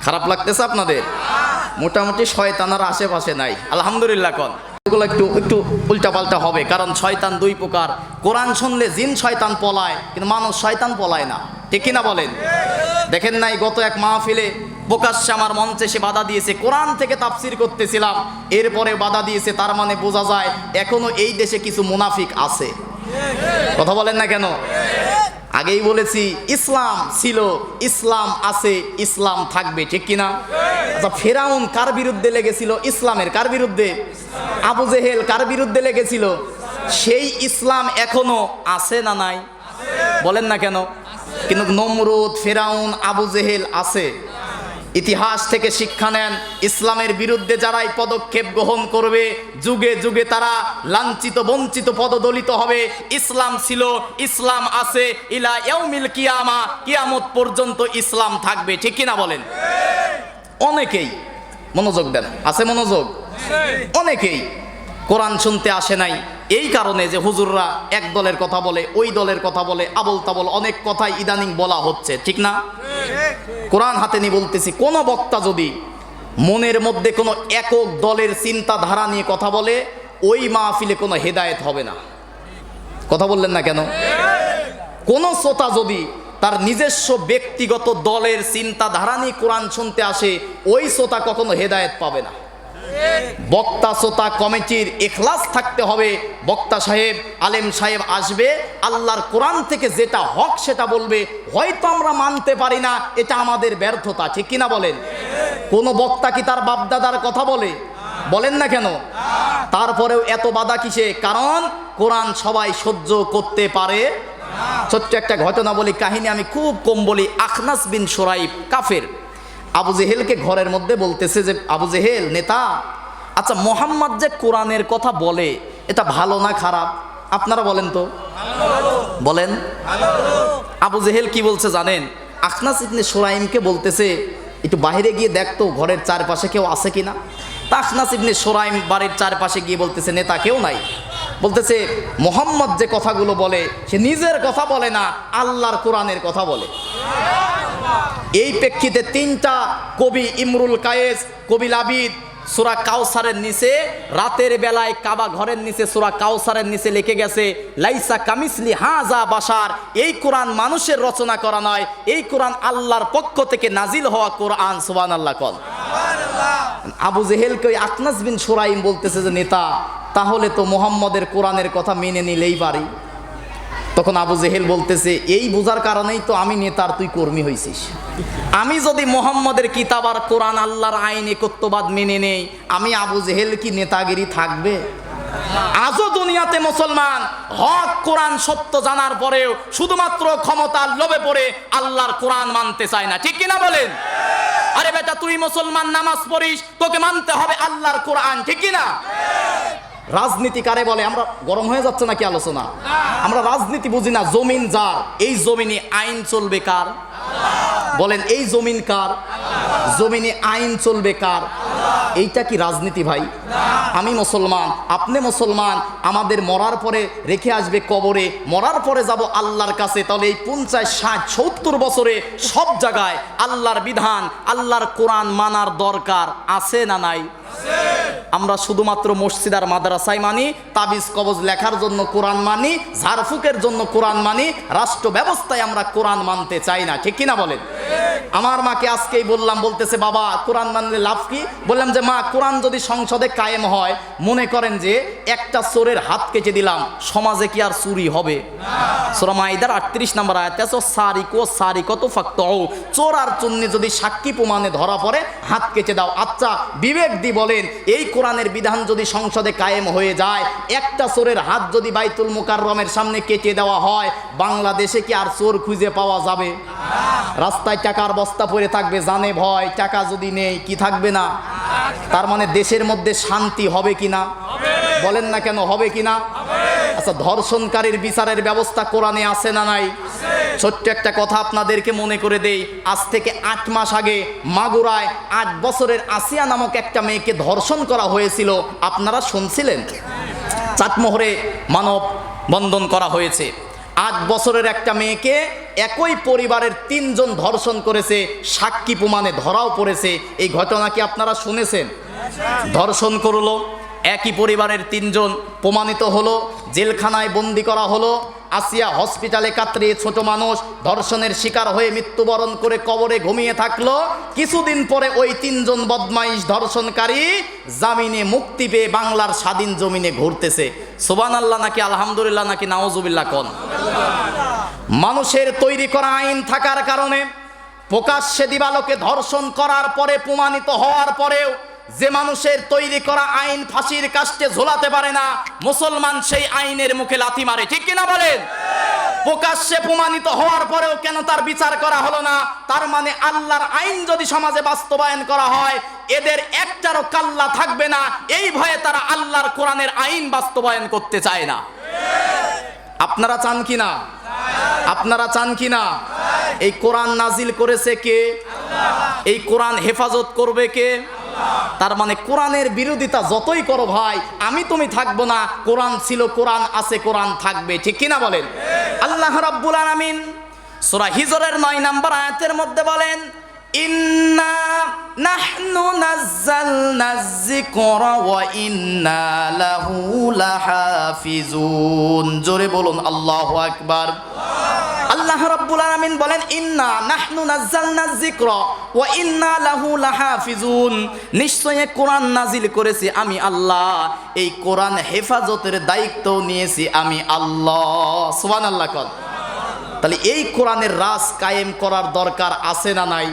খারাপ লাগতেছে আপনাদের? মোটামুটি শয়তানার আশেপাশে নাই, আলহামদুলিল্লাহ কোন। এগুলো একটু একটু উল্টাপাল্টা হবে, কারণ শয়তান দুই প্রকার। কোরআন শুনলে জিন শয়তান পলায়, কিন্তু মানুষ শয়তান পলায় না, ঠিক কিনা বলেন? দেখেন নাই গত এক মাহফিলে প্রকাশ্যে আমার মঞ্চে সে বাধা দিয়েছে, কোরআন থেকে তাফসির করতেছিলাম, এরপরে বাধা দিয়েছে। তার মানে বোঝা যায় এখনো এই দেশে কিছু মুনাফিক আছে। কথা বলেন না কেন? আগেই বলেছি, ইসলাম ছিল, ইসলাম আছে, ইসলাম থাকবে, ঠিক কিনা? আচ্ছা, ফেরাউন কার বিরুদ্ধে লেগেছিল? ইসলামের। কার বিরুদ্ধে? আবু জেহেল কার বিরুদ্ধে লেগেছিল? সেই ইসলাম এখনো আছে না নাই? বলেন না কেন? কিন্তু নমরুদ, ফেরাউন, আবু জেহেল আছে। ইতিহাস থেকে শিক্ষা নেন, ইসলামের বিরুদ্ধে যারাই পদক্ষেপ গ্রহণ করবে, যুগে যুগে তারা লাঞ্ছিত বঞ্চিত পদদলিত হবে। ইসলাম ছিল, ইসলাম আছে, ইলা ইয়াউমিল কিয়ামা, কিয়ামত পর্যন্ত ইসলাম থাকবে, ঠিক কিনা বলেন? অনেকেই মনোযোগ দেন, আছে মনোযোগ? অনেকেই কোরআন শুনতে আসে নাই এই কারণে যে হুজুররা এক দলের কথা বলে, ওই দলের কথা বলে, আবল তাবল অনেক কথাই ইদানিং বলা হচ্ছে, ঠিক না? কোরআন হাতে নিয়ে বলতেছি, কোন বক্তা যদি মনের মধ্যে কোনো একক দলের চিন্তাধারা নিয়ে কথা বলে, ওই মাহফিলে কোনো হেদায়েত হবে না। কথা বললেন না কেন? কোন শ্রোতা যদি তার নিজস্ব ব্যক্তিগত দলের চিন্তাধারা নিয়ে কোরআন শুনতে আসে, ওই শ্রোতা কখনো হেদায়েত পাবে না। বক্তা শ্রোতা কমিটির ইখলাস থাকতে হবে। বক্তা সাহেব, আলেম সাহেব আসবে, আল্লাহর কোরআন থেকে যেটা হক সেটা বলবে। হয়তো আমরা মানতে পারি না, এটা আমাদের ব্যর্থতা, ঠিক কিনা বলেন? কোন বক্তা কি তার বাপদাদার কথা বলে? বলেন না কেন? তারপরেও এত বাধা কিসে? কারণ কোরআন সবাই সহ্য করতে পারে ছোট্ট একটা ঘটনা বলি, কাহিনী আমি খুব কম বলি। আখনাস বিন শুরাইব কাফের, আবু জেহেলকে ঘরের মধ্যে বলতেছে যে, আবু জেহেল নেতা, আচ্ছা মোহাম্মদ যে কোরআনের কথা বলে এটা ভালো না খারাপ? আপনারা বলেন তো, বলেন। আবু জেহেল কি বলছে জানেন? আখনাস ইবনে শুরাইমকে বলতেছে, একটু বাইরে গিয়ে দেখতো ঘরের চারপাশে কেউ আছে কিনা। তা আখনাস ইবনে শুরাইম বাড়ির চারপাশে গিয়ে বলতেছে, নেতা কেউ নাই। বলতেছে, মোহাম্মদ যে কথাগুলো বলে সে নিজের কথা বলে না, আল্লাহর কোরআনের কথা বলে। এই প্রেক্ষিতে তিনটা কবি, ইমরুল কায়েস, কবি লাবিদ, সূরা কাউসারের নিচে রাতের বেলায় কাবা ঘরের নিচে সূরা কাউসারের নিচে লিখে গেছে, লাইসা কামিসলি হাজা বাশার। এই কোরআন মানুষের রচনা করা নয়, এই কোরআন আল্লাহর পক্ষ থেকে নাজিল হওয়া কোরআন। সুবহানাল্লাহ কোন। আবু জেহেলকে ওই আখনাস বিন শুরাইম বলতেছে যে, নেতা তাহলে তো মুহাম্মদের কোরআনের কথা মেনে নিলেই পারি। তখন আবু জেহেল বলতেছে, এই বোঝার কারণেই তো আমি নেতার, তুই কর্মী হয়েছিস। আমি যদি মুহাম্মদের কিতাব আর কোরআন আল্লাহর আইন একত্ববাদ মেনে নেই, আমি আবু জেহেল কি নেতাগিরি থাকবে? আজও দুনিয়াতে মুসলমান হক কোরআন সত্য জানার পরেও শুধুমাত্র ক্ষমতার লোভে পড়ে আল্লাহর কোরআন মানতে চায় না, ঠিক কিনা বলেন? আরে বেটা, তুই মুসলমান, নামাজ পড়িস, তোকে মানতে হবে আল্লাহর কোরআন, ঠিক কিনা? রাজনীতি কারে বলে? আমরা গরম হয়ে যাচ্ছে নাকি আলোচনা? আমরা রাজনীতি বুঝি না। জমিন যার, এই জমিনে আইন চলবে কার? বলেন, এই জমিন কার? জমিনে আইন চলবে কার? এইটা কি রাজনীতি ভাই? আমি মুসলমান, আপনি মুসলমান, আমাদের মরার পরে রেখে আসবে কবরে, মরার পরে যাব আল্লাহর কাছে। তাহলে এই 50, 60, 70 বছরে সব জায়গায় আল্লাহর বিধান, আল্লাহর কোরআন মানার দরকার আছে না নাই? আমরা শুধুমাত্র মসজিদ আর মাদ্রাসায় মানি, তাবিজ কবজ লেখার জন্য কোরআন মানি, ঝাড়ফুকের জন্য কোরআন মানি, রাষ্ট্র ব্যবস্থায় আমরা কোরআন মানতে চাই না, ঠিক কিনা বলেন? আমার মাকে আজকেই বললাম, বলতেছে, বাবা কোরআন মানলে লাভ কি? বললাম যে, মা কোরআন যদি সংসদে কায়েম হয়, মনে করেন যে একটা চোরের হাত কেটে দিলাম, সমাজে কি আর চুরি হবে? সূরা মাইদার 38 নম্বর আয়াতে আছে, সারিকো সারিকতু ফাকতাউ, চোর আর চুন্নি যদি সাক্ষী প্রমাণে ধরা পড়ে হাত কেটে দাও। আচ্ছা বিবেক দি বলেন, এই কোরআনের বিধান যদি সংসদে কায়েম হয়ে যায়, একটা চোরের হাত যদি বাইতুল মুকাররমের সামনে কেটে দেওয়া হয়, বাংলাদেশে কি আর চোর খুঁজে পাওয়া যাবে? রাস্তায় টাকার বস্তা পড়ে থাকবে, জানে ভয়, টাকা যদি নেই কি থাকবে না? তার মানে দেশের মধ্যে শান্তি হবে কিনা? বলেন না কেন, হবে কিনা? আচ্ছা, ধর্ষণকারীর বিচারের ব্যবস্থা কোরআনে আছে না নাই? ছোট্ট একটা কথা আপনাদেরকে মনে করে দেই, আজ থেকে 8 মাস আগে মাগুরায় 8 বছরের আসিয়া নামক একটা মেয়েকে ধর্ষণ করা হয়েছিল। আপনারা শুনছিলেন? চাটমোহরে মানব বন্ধন করা হয়েছে। 8 বছরের একটা মেয়েকে একই পরিবারের 3 জন ধর্ষণ করেছে, সাক্ষী প্রমাণে ধরাও পড়েছে। এই ঘটনা কি আপনারা শুনেছেন? ধর্ষণ করলো, একই পরিবারের 3 জন প্রমাণিত হলো, জেলখানায় বন্দি করা হলো। আসিয়া হসপিটালে কাতরিয়ে ছোট মানুষ ধর্ষণের শিকার হয়ে মৃত্যুবরণ করে কবরে ঘুমিয়ে থাকলো। কিছুদিন পরে ওই 3 জন বদমাইশ ধর্ষণকারী জামিনে মুক্তি পেয়ে বাংলার স্বাধীন জমিনে ঘুরতেছে। সুবহানাল্লাহ নাকি আলহামদুলিল্লাহ নাকি নাউজুবিল্লাহ কোন? মানুষের তৈরি করা আইন থাকার কারণে প্রকাশ্যে দিবালোকে ধর্ষণ করার পরে প্রমাণিত হওয়ার পরেও যে মানুষের তৈরি করা আইন ফাঁসির কাস্টে ঝোলাতে পারে না, মুসলমান সেই আইনের মুখে লাথি মারে, ঠিক কিনা বলেন? প্রকাশ্যে প্রমাণিত হওয়ার পরেও কেন তার বিচার করা হলো না? তার মানে আল্লাহর আইন যদি সমাজে বাস্তবায়ন করা হয়, এদের একটারও কাল্লা থাকবে না। এই ভয়ে তারা আল্লাহর কোরআনের আইন বাস্তবায়ন করতে চায় না। আপনারা চান কিনা? আপনারা চান কিনা? এই কোরআন নাজিল করেছে কে? এই কোরআন হেফাজত করবে কে? তার মানে কোরআনের বিরোধিতা যতই করো ভাই, আমি তুমি থাকবো না। কোরআন ছিল, কোরআন আছে, কোরআন থাকবে, ঠিক কিনা বলেন? আল্লাহ রাব্বুল আলামিন সূরা হিজরের 9 নম্বর আয়াতের মধ্যে বলেন, ইন্না নাহনু নাযালনায যিকরা ওয়া ইন্না লাহু লাহাফিজুন। জোরে বলুন আল্লাহু আকবার। আল্লাহ রাব্বুল আলামিন বলেন, ইন্না নাহনু নাযালনায যিকরা ওয়া ইন্না লাহু লাহাফিজুন। নিশ্চয়ই কোরআন নাজিল করেছি আমি আল্লাহ, এই কোরআন হেফাজতের দায়িত্ব নিয়েছি আমি আল্লাহ। সুবহানাল্লাহ কোন? তাহলে এই কোরআনের রাজ কায়েম করার দরকার আছে না নাই?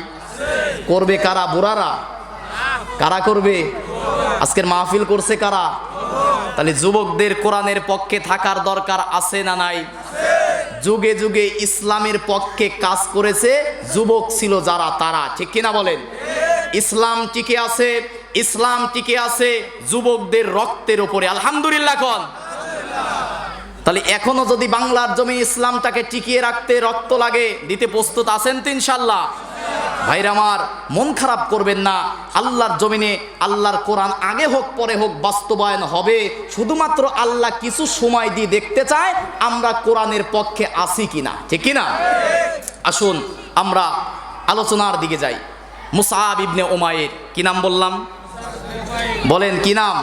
করবে কারা? বুড়ারা? কারা করবে? আজকের মাহফিল করছে কারা? তাহলে যুবকদের কোরআনের পক্ষে থাকার দরকার আছে না নাই? যুগে যুগে ইসলামের পক্ষে কাজ করেছে যুবক ছিল যারা, তারা। ঠিক কিনা বলেন? ইসলাম টিকে আছে, ইসলাম টিকে আছে যুবকদের রক্তের উপরে। আলহামদুলিল্লাহ কোন। তাহলে এখনো যদি বাংলার জমি ইসলামটাকে টিকিয়ে রাখতে রক্ত লাগে, দিতে প্রস্তুত আছেন তো ইনশাল্লাহ? ভাইরা আমার, মন খারাপ করবেন না। আল্লাহর জমিনে আল্লাহর কোরআন আগে হোক পরে হোক বাস্তবায়ন হবে। শুধুমাত্র আল্লাহ কিছু সময় দিয়ে দেখতে চায় আমরা কোরআনের পক্ষে আছি কিনা। ঠিক কিনা? আসুন আমরা আলোচনার দিকে যাই। মুসআব ইবনে উমাইর, কি নাম বললাম? বলেন কি নাম?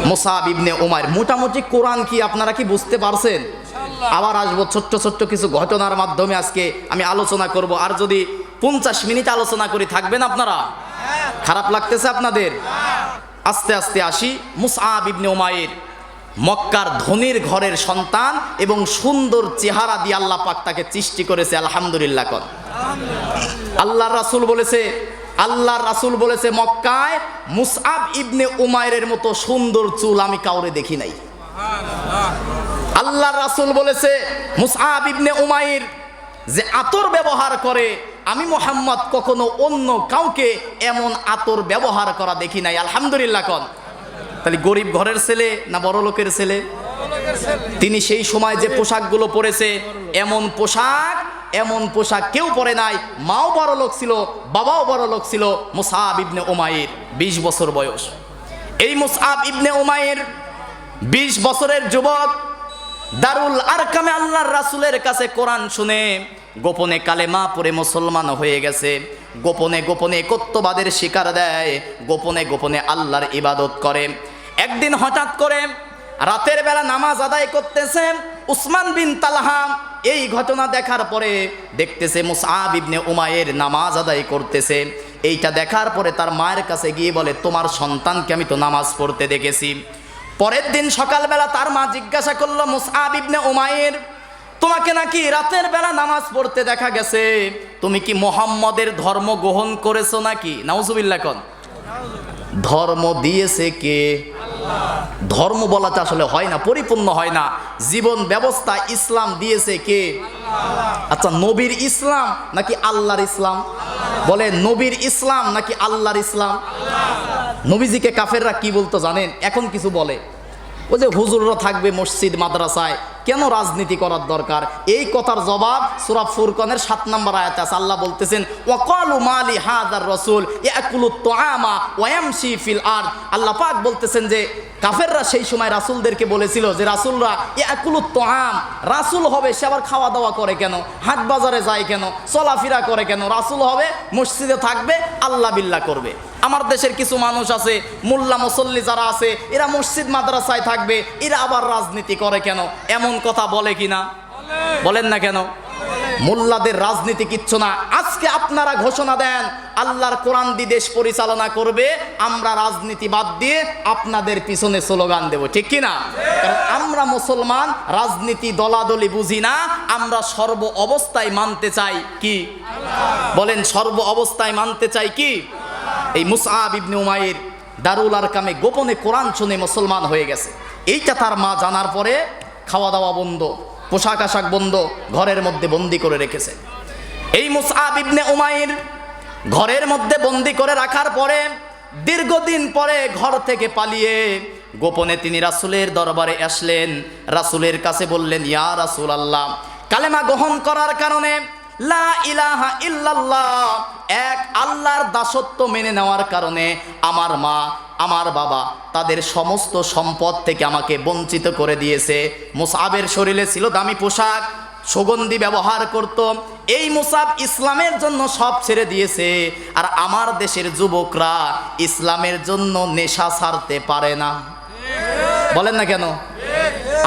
মুসআব ইবনে উমাইর। মোটামুটি কোরআন কি আপনারা কি বুঝতে পারছেন? আবার আসবো ছোট্ট ছোট্ট কিছু ঘটনার মাধ্যমে আজকে আমি আলোচনা করব। আর যদি 50 মিনিট আলোচনা করি থাকবেন আপনারা? খারাপ লাগতেছে আপনাদের? আস্তে আস্তে আসি। মুসআব ইবনে উমাইর মক্কার ধনির ঘরের সন্তান এবং সুন্দর চেহারা দিয়ে আল্লাহ পাক তাকে সৃষ্টি করেছে। আলহামদুলিল্লাহ কোন। আল্লাহর রাসূল বলেছে, আল্লাহর রাসূল বলেছে মক্কায় মুসআব ইবনে উমাইরের মতো সুন্দর চুল আমি কাউরে দেখি নাই। আল্লাহর রাসূল বলেছে মুসআব ইবনে উমাইর যে আতর ব্যবহার করে, আমি মুহাম্মদ কখনো অন্য কাউকে এমন আতর ব্যবহার করা দেখি নাই। আলহামদুলিল্লাহ কোন। তাহলে গরিব ঘরের ছেলে না বড় লোকের ছেলে? তিনি সেই সময় যে পোশাকগুলো পরেছে, এমন পোশাক কেউ পরে নাই। মাও বড় লোক ছিল, বাবাও বড় লোক ছিল। মুসআব ইবনে উমাইর 20 বছর বয়স। এই মুসআব ইবনে উমাইর 20 বছরের যুবক, দারুল আরকামে আল্লাহর রাসূলের কাছে কোরআন শুনে গোপনে কালেমা পড়ে মুসলমান হয়ে গেছে। গোপনে গোপনে একত্ববাদের শিকার দেয়, গোপনে গোপনে আল্লাহর ইবাদত করে। একদিন হঠাৎ করে রাতের বেলা নামাজ আদায় করতেছে উসমান বিন তালহা। এই ঘটনা দেখার পরে দেখতেছে মুসআব ইবনে উমাইর নামাজ আদায় করতেছে। এইটা দেখার পরে তার মায়ের কাছে গিয়ে বলে, তোমার সন্তানকে আমি তো নামাজ পড়তে দেখেছি। পরের দিন সকালবেলা তার মা জিজ্ঞাসা করলো, মুসআব ইবনে উমাইর, তোমাকে নাকি রাতের বেলা নামাজ পড়তে দেখা গেছে, তুমি কি মুহাম্মদের ধর্ম গ্রহণ করেছো নাকি? নাউজুবিল্লাহ কোন। ধর্ম দিয়েছে কে? ধর্ম বলাটা আসলে হয় না, পরিপূর্ণ হয় না। জীবন ব্যবস্থা ইসলাম দিয়েছে কে? আচ্ছা, নবীর ইসলাম নাকি আল্লাহর ইসলাম? বলে নবীর ইসলাম নাকি আল্লাহর ইসলাম? নবীজিকে কাফেররা কি বলতো জানেন? এখন কিছু বলে, ও যে হুজুররা থাকবে মসজিদ মাদ্রাসায়, কেন রাজনীতি করার দরকার? এই কথার জবাব সূরা ফুরকানের 7 নম্বর আয়াতে আছে। আল্লাহ বলতেছেন, ওয়াকালু মালি হাযার রাসূল ইয়াকুলুত তুআমা ওয়া ইয়ামশি ফিল আরদ। আল্লাহ পাক বলতেছেন যে কাফেররা সেই সময় রাসূলদেরকে বলেছিল যে রাসূলরা ইয়াকুলুত তুআম, রাসূল হবে সে আবার খাওয়া দাওয়া করে কেন, হাট বাজারে যায় কেন, চলাফেরা করে কেন? রাসূল হবে মসজিদে থাকবে, আল্লাহ বিল্লাহ করবে। আমার দেশের কিছু মানুষ আছে, মোল্লা মুসল্লি যারা আছে, এরা মসজিদ মাদ্রাসায় থাকবে, এরা আবার রাজনীতি করে কেন? এমন কথা বলে কিনা? বলেন না কেন? মোল্লাদের রাজনীতি কিচ্ছু না। আজকে আপনারা ঘোষণা দেন আল্লাহর কোরআন দিয়ে দেশ পরিচালনা করবে, আমরা রাজনীতি বাদ দিয়ে আপনাদের পিছনে স্লোগান দেব। ঠিক কিনা? কারণ আমরা মুসলমান, রাজনীতি দলাদলি বুঝি না। আমরা সর্ব অবস্থায় মানতে চাই কি? বলেন, সর্ব অবস্থায় মানতে চাই কি? এই মুসআব ইবনে উমাইর দারুল আরকামে গোপনে কোরআন শুনে মুসলমান হয়ে গেছে। এইটা তার মা জানার পরে খাওয়া দাওয়া বন্ধ, পোশাক আশাক বন্ধ, ঘরের মধ্যে বন্দি করে রেখেছে। এই মুসআব ইবনে উমাইর ঘরের মধ্যে বন্দি করে রাখার পরে দীর্ঘদিন পরে ঘর থেকে পালিয়ে গোপনে তিনি রাসূলের দরবারে আসলেন। রাসূলের কাছে বললেন, ইয়া রাসূলুল্লাহ, কালেমা গ্রহণ করার কারণে, লা ইলাহা ইল্লাল্লাহ, এক আল্লাহর দাসত্ব মেনে নেওয়ার কারণে আমার মা, আমার বাবা তাদের সমস্ত সম্পদ থেকে আমাকে বঞ্চিত করে দিয়েছে। মুসআবের শরীরে ছিল দামি পোশাক, সুগন্ধি ব্যবহার করত। এই মুসআব ইসলামের জন্য সব ছেড়ে দিয়েছে। আর আমার দেশের যুবকরা ইসলামের জন্য নেশা ছাড়তে পারে না। বলেন না কেন?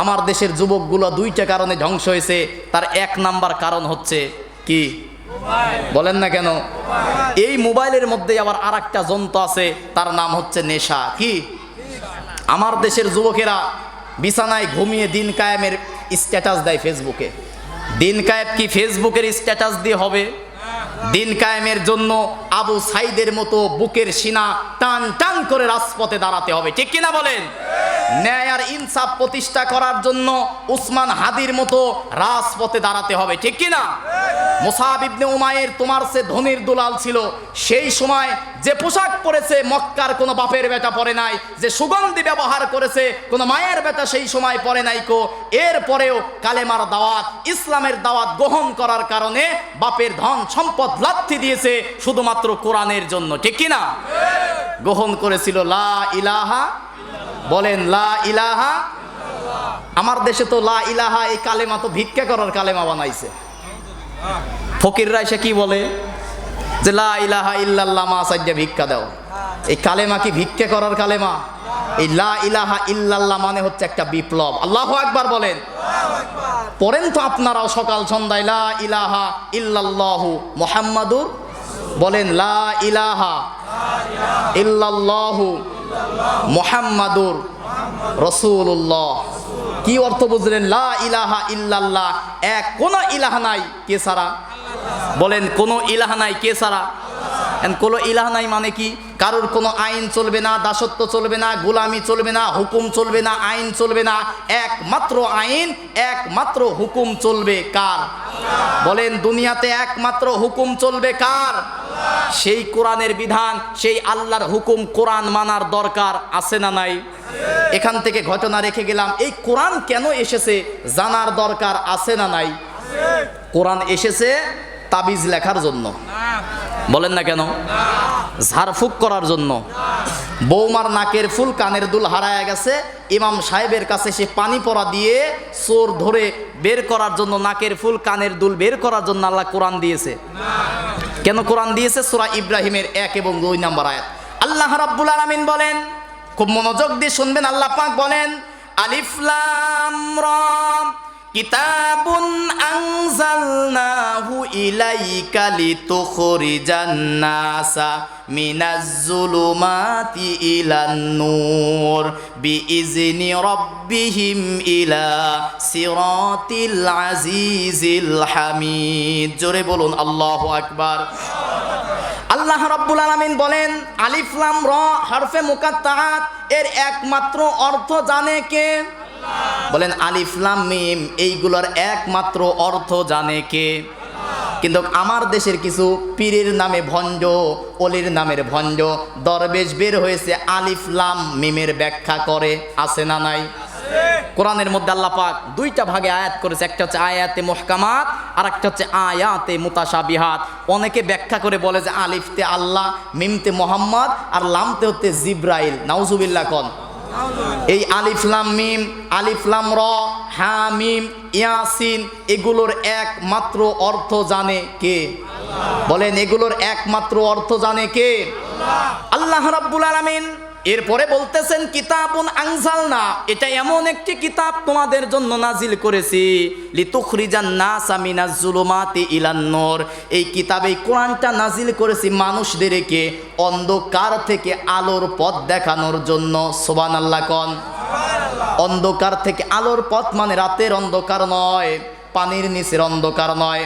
আমার দেশের যুবকগুলো 2টা কারণে ধ্বংস হয়েছে। তার 1 নাম্বার কারণ হচ্ছে কি? বলেন না কেন? এই মোবাইলের মধ্যে আবার আরেকটা যন্ত্র আছে, তার নাম হচ্ছে নেশা। কি? আমার দেশের যুবকেরা বিছানায় ঘুমিয়ে দিন কায়েমের স্ট্যাটাস দেয় ফেসবুকে। দিন কায়েম কি ফেসবুকের স্ট্যাটাস দিয়ে হবে? দিন কায়েমের জন্য আবু সাইদের মতো বুকের সিনা টান টান করে রাজপথে দাঁড়াতে হবে। ঠিক কিনা বলেন? ন্যায় আর ইনসাফ প্রতিষ্ঠা করার জন্য উসমান হাদির মতো রাজপথে দাঁড়াতে হবে, ঠিক কি না? মুসাব ইবনে উমাইর তোমার সে ধনির দুলাল ছিল, সেই সময় যে পোশাক পরেছে মক্কার কোনো বাপের বেটা পরে নাই, যে সুগন্ধি ব্যবহার করেছে কোনো মায়ের বেটা সেই সময় পরে নাই কো। এরপরেও কালেমার দাওয়াত, ইসলামের দাওয়াত গ্রহণ করার কারণে বাপের ধন সম্পদ লাথি দিয়েছে শুধুমাত্র কোরআনের জন্য, ঠিক কি না? গ্রহণ করেছিল লা ইলাহা, বলেন লা ইলাহা। আমার দেশে তো লা ইলাহা এই কালেমা তো ভিক্ষা করার কালেমা বানাইছে। ফকিররা এসে কি বলে যে লা ইলাহা ইল্লাল্লাহ মা সাজ্জা ভিক্ষা দাও। এই কালেমা কি ভিক্ষা করার কালেমা? এই লা ইলাহা ইল্লাল্লাহ মানে হচ্ছে একটা বিপ্লব। আল্লাহু আকবার বলেন। পড়েন তো আপনারাও সকাল সন্ধ্যায় লা ইলাহা ইল্লাল্লাহু মুহাম্মাদুর, বলেন লা ইলাহা ইল্লাল্লাহু মুহাম্মাদুর রাসূলুল্লাহ। কি অর্থ বুঝলেন? লা ইলাহা ইল্লাল্লাহ, এক কোন ইলাহ নাই কে ছাড়া, বলেন কোন ইলাহ নাই কে ছাড়া। কোন ইলাহ নাই মানে কি? কারোর কোনো আইন চলবে না, দাসত্ব চলবে না, গোলামি চলবে না, হুকুম চলবে না, আইন চলবে না। একমাত্র আইন, একমাত্র হুকুম চলবে কার? বলেন দুনিয়াতে একমাত্র হুকুম চলবে কার? সেই কোরআনের বিধান, সেই আল্লাহর হুকুম কোরআন মানার দরকার আছে না নাই? এখান থেকে ঘটনা রেখে গেলাম, এই কোরআন কেন এসেছে জানার দরকার আছে না নাই? কোরআন এসেছে তাবিজ লেখার জন্য, বলেন না কেন? ঝাড়ফুঁক করার জন্য। বৌমার নাকের ফুল কানের দুল হারায় গেছে, ইমাম সাহেবের কাছে সে পানি পড়া দিয়ে চোর ধরে বের করার জন্য, নাকের ফুল কানের দুল বের করার জন্য আল্লাহ কোরআন দিয়েছে। কেন কোরআন দিয়েছে? সূরা ইব্রাহিমের 1 এবং 2 নম্বর আয়াত। আল্লাহ রাব্বুল আলামিন বলেন, খুব মনোযোগ দিয়ে শুনবেন, আল্লাহ পাক বলেন আলিফ লাম রা কিতাবুন আনজালনাহু ইলাইকা লিতুখরিজান নাসা মিনাজ যুলুমাতি ইলান নূর বিইজনি রাব্বিহিম ইলা সিরাতিল আজিজিল হামিদ। জোরে বলুন আল্লাহু আকবার। আল্লাহ রাব্বুল আলামিন বলেন আলিফ লাম রা হরফে মুকাত্তাআত, এর একমাত্র অর্থ জানে কে? বলেন আলিফ লাম মিম, এইগুলোর একমাত্র অর্থ জানে কে? কিন্তু আমার দেশের কিছু পীরের নামে ভণ্ড, অলির নামের ভণ্ড দরবেশ বের হয়েছে, আলিফ লাম মিমের ব্যাখ্যা করে, আছে না নাই? কোরআনের মধ্যে আল্লাহ পাক 2টা ভাগে আয়াত করেছে, একটা হচ্ছে আয়াতে মুহকামাত আর একটা হচ্ছে আয়াতে মুতাশাবিহাত। অনেকে ব্যাখ্যা করে বলে যে আলিফতে আল্লাহ, মিমতে মোহাম্মদ আর লামতে হচ্ছে জিব্রাইল। নাউজুবিল্লাহ কোন। এই আলিফ লাম মিম, আলিফ লাম র, হা মিম, ইয়াসিন, এগুলোর একমাত্র অর্থ জানে কে? বলেন এগুলোর একমাত্র অর্থ জানে কে? আল্লাহ রাব্বুল আলামিন। এরপরে বলতেছেন কিতাবুন আনজালনা, এটা এমন একটি কিতাব তোমাদের জন্য নাজিল করেছি, লিতুখরিজান নাসা মিনাজ যুলুমাতি ইলান নূর। এই কিতাবে কোরআনটা নাজিল করেছি মানুষদেরকে অন্ধকার থেকে আলোর পথ দেখানোর জন্য। সুবহানাল্লাহ কোন। অন্ধকার থেকে আলোর পথ মানে রাতের অন্ধকার নয়, পানির নিচের অন্ধকার নয়,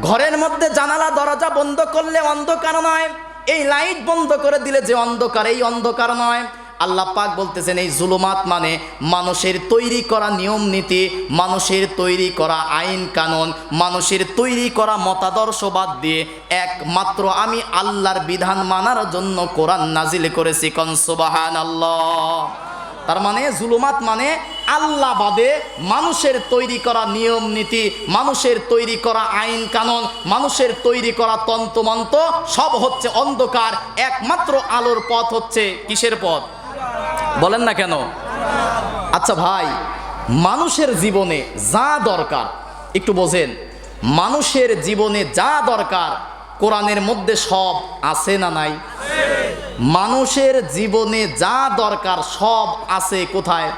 ঘরের মধ্যে জানালা দরজা বন্ধ করলে অন্ধকার নয়, এই লাইট বন্ধ করে দিলে যে অন্ধকার, এই অন্ধকার নয়। আল্লাহ পাক বলতেছেন এই জুলুমাত মানে মানুষের তৈরি করা নিয়ম নীতি, মানুষের তৈরি করা আইন কানুন, মানুষের তৈরি করা মতাদর্শবাদ দিয়ে একমাত্র আমি আল্লাহর বিধান মানার জন্য কোরআন নাজিল করেছি। কোন সুবহানাল্লাহ। তার মানে জুলুমাত মানে আল্লাহ বাদে মানুষের তৈরি করা নিয়ম নীতি, মানুষের তৈরি করা আইন কানুন, মানুষের তৈরি করা তন্ত্রমন্ত্র সব হচ্ছে অন্ধকার। একমাত্র আলোর পথ হচ্ছে কিসের পথ? বলেন না কেন? আচ্ছা ভাই, মানুষের জীবনে যা দরকার একটু বোঝেন, মানুষের জীবনে যা দরকার কোরআনের মধ্যে সব আছে না নাই? মানুষের জীবনে যা দরকার সব আছে কোথায়?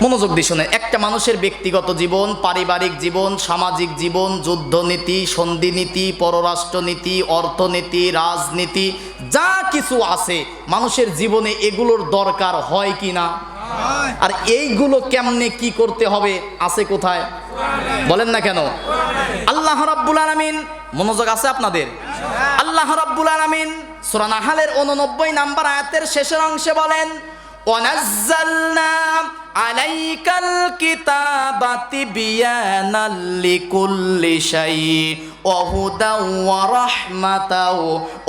মনোযোগ দিয়ে শুনে। একটা মানুষের ব্যক্তিগত জীবন, পারিবারিক জীবন, সামাজিক জীবন, যুদ্ধনীতি, সন্ধিনীতি, পররাষ্ট্রনীতি, অর্থনীতি, রাজনীতি, যা কিছু আছে মানুষের জীবনে এগুলোর দরকার হয় কি না? আর এইগুলো কেমনে কি করতে হবে আছে কোথায়? বলেন না কেন? আল্লাহ রাব্বুল আলামিন, মনোযোগ আছে আপনাদের? আল্লাহ রাব্বুল আলামিন সূরা নাহলের 89 নম্বর আয়াতের শেষের অংশে বলেন ওয়ানাজ্জালনা আলাইকাল কিতাবা তিবয়ানাল লিকুল্লি শাই ওয়া হুদাও ওয়া রাহমাতাও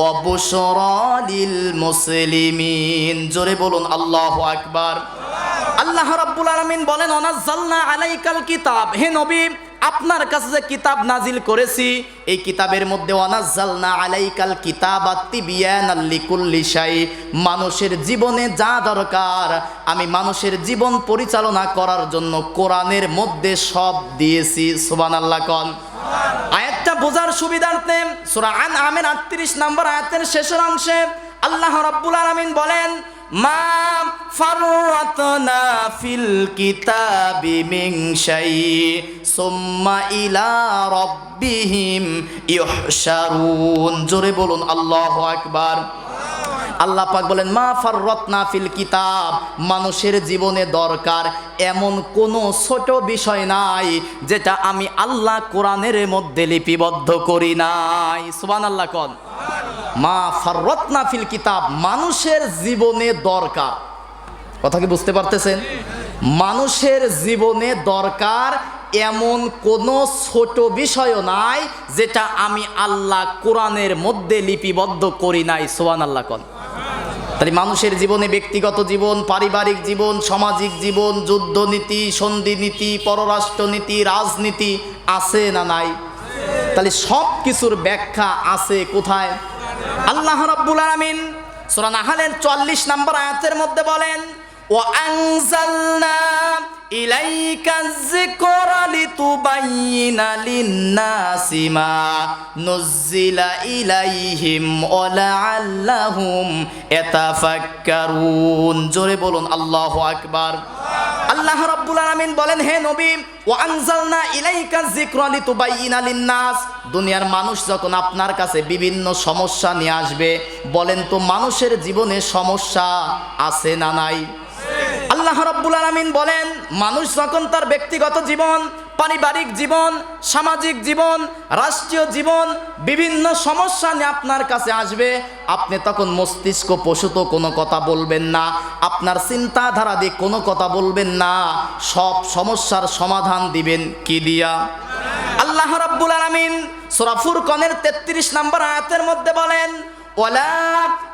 ওয়া বুশরা লিল মুসলিমিন। জোরে বলুন আল্লাহু আকবার। আল্লাহ রাব্বুল আলামিন বলেন ওয়ানাজ্জালনা আলাইকাল কিতাব, হে নবী আপনার কাছে যে কিতাব নাজিল করেছি এই কিতাবের মধ্যে ওয়ানাজ্জালনা আলাইকাল কিতাবা তিবয়ানাল লিকুল্লি শাই, মানুষের জীবনে যা দরকার আমি মানুষের জীবন পরিচালনা করার জন্য কোরআনের মধ্যে সব দিয়েছি। সুবহানাল্লাহ কোন। আয়াতটা বোঝার সুবিধার্থে সূরা আনআমের 38 নম্বর আয়াতের শেষের অংশে আল্লাহ রাব্বুল আলামিন বলেন মা ফাররাতনা ফিল কিতাবি মিন শাই সুম্মা ইলা রাব্বিহিম ইহশারুন। জোরে বলুন আল্লাহু আকবার। আল্লাহ পাক বলেন মা ফাররাতনা ফিল কিতাব, মানুষের জীবনে দরকার এমন কোনো ছোট বিষয় নাই যেটা আমি আল্লাহ কোরআনের মধ্যে লিপিবদ্ধ করি নাই। সুবহানাল্লাহ কোন। মা ফাররাতনা ফিল কিতাব, মানুষের জীবনে দরকার, কথা কি বুঝতে পারতেছেন? মানুষের জীবনে দরকার এমন কোনো ছোট বিষয়ও নাই যেটা আমি আল্লাহ কোরআনের মধ্যে লিপিবদ্ধ করি নাই। সুবহানাল্লাহ কোন। তাহলে মানুষের জীবনে ব্যক্তিগত জীবন, পারিবারিক জীবন, সামাজিক জীবন, যুদ্ধনীতি, সন্ধিনীতি, পররাষ্ট্রনীতি, রাজনীতি আছে না নাই? তাহলে সব কিছুর ব্যাখ্যা আছে কোথায়? আল্লাহ রাব্বুল আলামিন সূরা নাহলের 44 নম্বর আয়াতের মধ্যে বলেন ওয়া আনজালনা ইলাইকাজ যিকরা লিতুবাইয়িনা লিন-নাসি মা নুজ্জিলা ইলাইহিম ওয়া লাআল্লাহুম ইয়াতাফাক্কারুন। জোরে বলুন আল্লাহু আকবার। আল্লাহ রাব্বুল আলামিন বলেন হে নবী ওয়া আনজালনা ইলাইকা যিকরা লিতুবাইয়িনা লিন-নাস, দুনিয়ার মানুষ যখন আপনার কাছে বিভিন্ন সমস্যা নিয়ে আসবে, বলেন তো মানুষের জীবনে সমস্যা আছে না নাই? আল্লাহ রাব্বুল আলামিন বলেন মানুষ যখন তার ব্যক্তিগত জীবন, পারিবারিক জীবন, সামাজিক জীবন, রাষ্ট্রীয় জীবন বিভিন্ন সমস্যা নিয়ে আপনার কাছে আসবে, আপনি তখন মস্তিষ্ক প্রসূত কোনো কথা বলবেন না, আপনার চিন্তাধারা দিয়ে কোনো কথা বলবেন না, সব সমস্যার সমাধান দিবেন কি দিয়া? আল্লাহ রাব্বুল আলামিন সূরা ফুরকানের 33 নম্বর আয়াতের মধ্যে বলেন ওয়ালা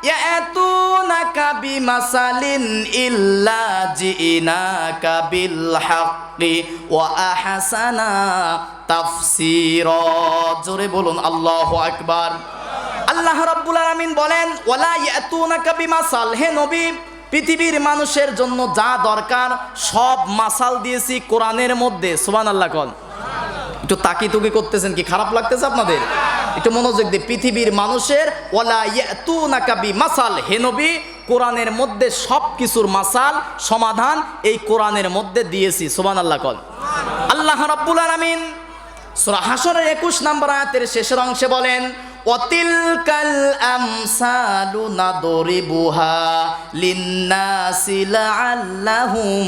ইয়াতুনাকা বিমাসালিন ইল্লা জিনাকা বিল হাক্কি ওয়া আহসানা তাফসীরা। জোরে বলুন আল্লাহু আকবার। আল্লাহ রাব্বুল আলামিন বলেন ওয়ালা ইয়াতুনাকা বিমাসাল, হে নবী পৃথিবীর মানুষের জন্য যা দরকার সব মাসাল দিয়েছি কোরআনের মধ্যে। সুবহানাল্লাহ কোন। একটু তাকিতুকি করতেছেন কি? খারাপ লাগতেছে আপনাদের? একটু মনোযোগ দিয়ে। পৃথিবীর মানুষের ওয়ালা ইয়াতুনাকা বিমাসাল, হে নবী কোরআনের মধ্যে সব কিছুর মাসাল সমাধান এই কোরআনের মধ্যে দিয়েছি। সুবহানাল্লাহ কোন। আল্লাহ রাব্বুল আলামিন সূরা হাশরের 21 নম্বর আয়াতের শেষের অংশে বলেন ওয়াতিলকাল আমসালু নাদরিবুহা লিন্নাসি লাআল্লাহুম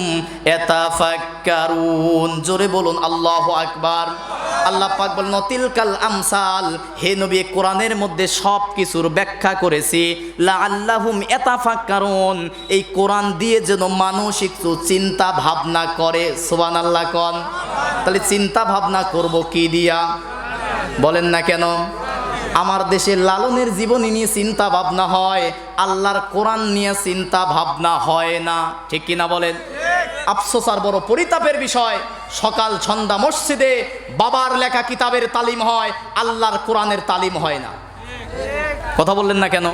ইয়াতাফাক্কারুন। জোরে বলুন আল্লাহু আকবার। আল্লাহ পাক বলেন ওয়াতিলকাল আমসাল, হে নবী কোরআনের মধ্যে সব কিছুর ব্যাখ্যা করেছি লাআল্লাহুম ইয়াতাফাক্কারুন, এই কোরআন দিয়ে যেন মানুষ একটু চিন্তা ভাবনা করে। সুবহানাল্লাহ কোন। তাহলে চিন্তা ভাবনা করব কি দিয়া? বলেন না কেন? আমার দেশে লালনের জীবনী নিয়ে চিন্তা ভাবনা হয়, আল্লাহর কোরআন নিয়ে চিন্তা ভাবনা হয় না, ঠিক কিনা বলেন? আফসোস আর বড় পরিতাপের বিষয়, সকাল সন্ধ্যা মসজিদে বাবার লেখা কিতাবের তালিম হয়, আল্লাহর কোরআনের তালিম হয় না। কথা বললেন না কেন?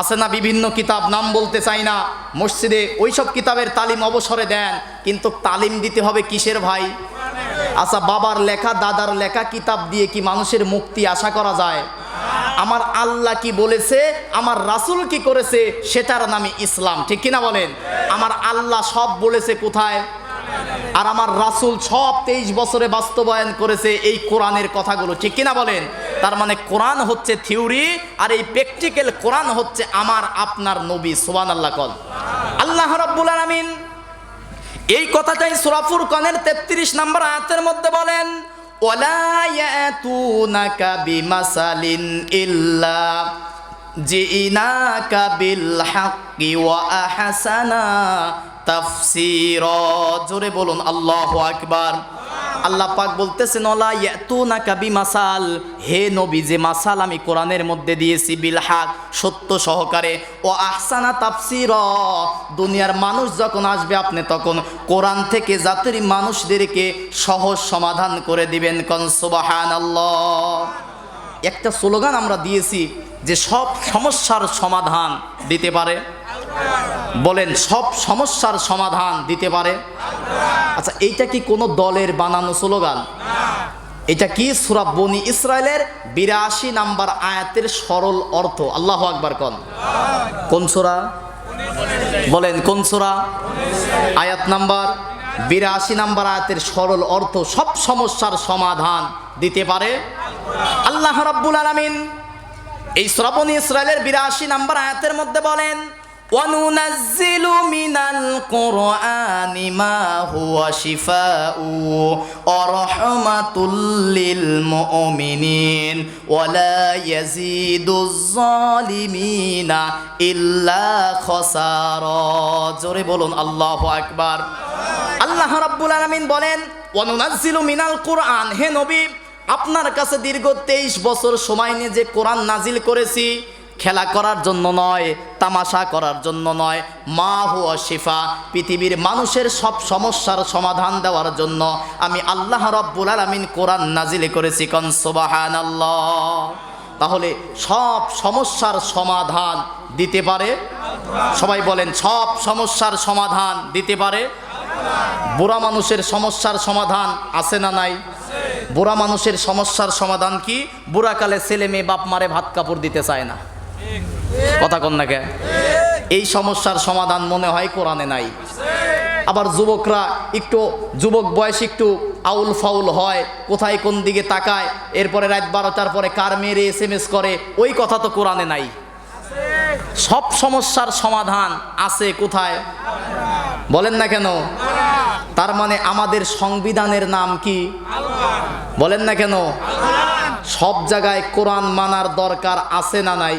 আছে না বিভিন্ন কিতাব, নাম বলতে চাই না, মসজিদে ওইসব কিতাবের তালিম অবসরে দেন, কিন্তু তালিম দিতে হবে কিসের ভাই? আচ্ছা বাবার লেখা দাদার লেখা কিতাব দিয়ে কি মানুষের মুক্তি আশা করা যায়? আমার আল্লাহ কি বলেছে, আমার রাসূল কি করেছে, সেটার নামই ইসলাম, ঠিক কিনা বলেন? আমার আল্লাহ সব বলেছে কোথায়? আর আমার রাসূল সব 23 বছরে বাস্তবায়ন করেছে এই কোরআনের কথাগুলো, ঠিক কিনা বলেন? তার মানে কোরআন হচ্ছে থিওরি আর এই প্র্যাকটিক্যাল কোরআন হচ্ছে আমার আপনার নবী। সুবহানাল্লাহ কোন। আল্লাহ রাব্বুল আলামিন এই কথাটাই সূরা ফুরকানের 33 নম্বর আয়াতের মধ্যে বলেন ওয়ালা ইয়াতুনাকা বিমাসালিন ইল্লা জিনাকা বিল হাক্কি ওয়া আহসানা তাফসীরা। জোরে বলুন আল্লাহু আকবার। আল্লাহ পাক বলতেছেন ওয়ালা ইয়াতুনাকা বিমাসাল, হে নবী যে মাসাল আমি কোরআনের মধ্যে দিয়েছি বিল হক সত্য সহকারে, ও আহসানা তাফসীরা, দুনিয়ার মানুষ যখন আসবে আপনি তখন কোরআন থেকে জাতির মানুষদেরকে সহজ সমাধান করে দিবেন। কোন সুবহানাল্লাহ। একটা স্লোগান আমরা দিয়েছি যে সব সমস্যার সমাধান দিতে পারে। বলেন সব সমস্যার সমাধান দিতে পারে। আচ্ছা, এইটা কি কোনো দলের বানানো স্লোগান? এটা কি সূরা বনী ইসরাইলের ৮২ নাম্বার আয়াতের সরল অর্থ। আল্লাহু আকবার কোন। কোন সূরা? বলেন কোন সূরা? আয়াত নাম্বার ৮২ নাম্বার আয়াতের সরল অর্থ সব সমস্যার সমাধান দিতে পারে আল্লাহ রাব্বুল আলামিন। এই সূরা বনী ইসরাইলের ৮২ নাম্বার আয়াতের মধ্যে বলেন وَنُنَزِّلُ مِنَ الْقُرْآنِ مَا هُوَ شِفَاءٌ وَرَحْمَةٌ لِّلْمُؤْمِنِينَ وَلَا يَزِيدُ الظَّالِمِينَ إِلَّا خَسَارًا। জোরে বলুন আল্লাহু আকবার। আল্লাহ রাব্বুল আলামিন বলেন ওয়ানুনাজ্জিলু মিনাল কুরআন, হে নবী আপনার কাছে দীর্ঘ 23 বছর সময় নিয়ে যে কোরআন নাজিল করেছি, খেলা করার জন্য নয়, তামাশা করার জন্য নয়, মা হুয়া শিফা, পৃথিবীর মানুষের সব সমস্যার সমাধান দেওয়ার জন্য আমি আল্লাহ রাব্বুল আলামিন কোরআন নাজিল করেছি। কোন সুবহানাল্লাহ। তাহলে সব সমস্যার সমাধান দিতে পারে। সবাই বলেন সব সমস্যার সমাধান দিতে পারে। বুড়া মানুষের সমস্যার সমাধান আছে না নাই? বুড়া মানুষের সমস্যার সমাধান কি? বুড়াকালে ছেলে মেয়ে বাপ মারে ভাত কাপড় দিতে চায় না। কথা কন না কে? এই সমস্যার সমাধান মনে হয় কোরআনে নাই। আবার যুবকরা একটু যুবক বয়স একটু আউল ফাউল হয়, কোথায় কোন দিকে তাকায়, এরপরে রাত 12টার পরে কার মেরে SMS করে, ওই কথা তো কোরআনে নাই। সব সমস্যার সমাধান আছে কোথায়? বলেন না কেন? তার মানে আমাদের সংবিধানের নাম কি? বলেন না কেন? সব জায়গায় কোরআন মানার দরকার আছে না নাই?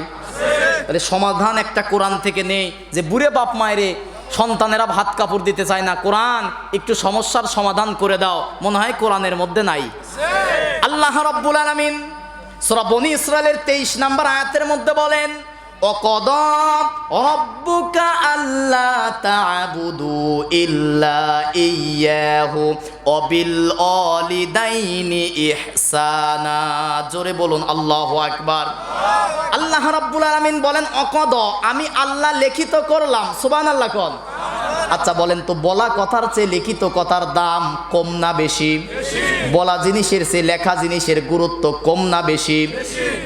তাহলে সমাধান একটা কোরআন থেকে নেই যে বুড়ে বাপ মায়েরে সন্তানেরা ভাত কাপড় দিতে চায় না, কোরআন একটু সমস্যার সমাধান করে দাও, মনে হয় কোরআনের মধ্যে নাই। আল্লাহ রাব্বুল আলামিন সূরা বনী ইসরাইলের 23 নম্বর আয়াতের মধ্যে বলেন ওয়াকাদা রাব্বুকা আল্লা তা'বুদু ইল্লা ইয়্যাহু ওয়া বিল ওয়ালিদাইনি ইহসানা। জোরে বলুন আল্লাহু আকবার। আল্লাহ রাব্বুল আলামিন বলেন ওয়াকাদা, আমি আল্লাহ লিখিত করলাম। সুবহানাল্লাহ কোন। আচ্ছা বলেন তো, বলা কথার চেয়ে লিখিত কথার দাম কম না বেশি? বলা জিনিসের চেয়ে লেখা জিনিসের গুরুত্ব কম না বেশি?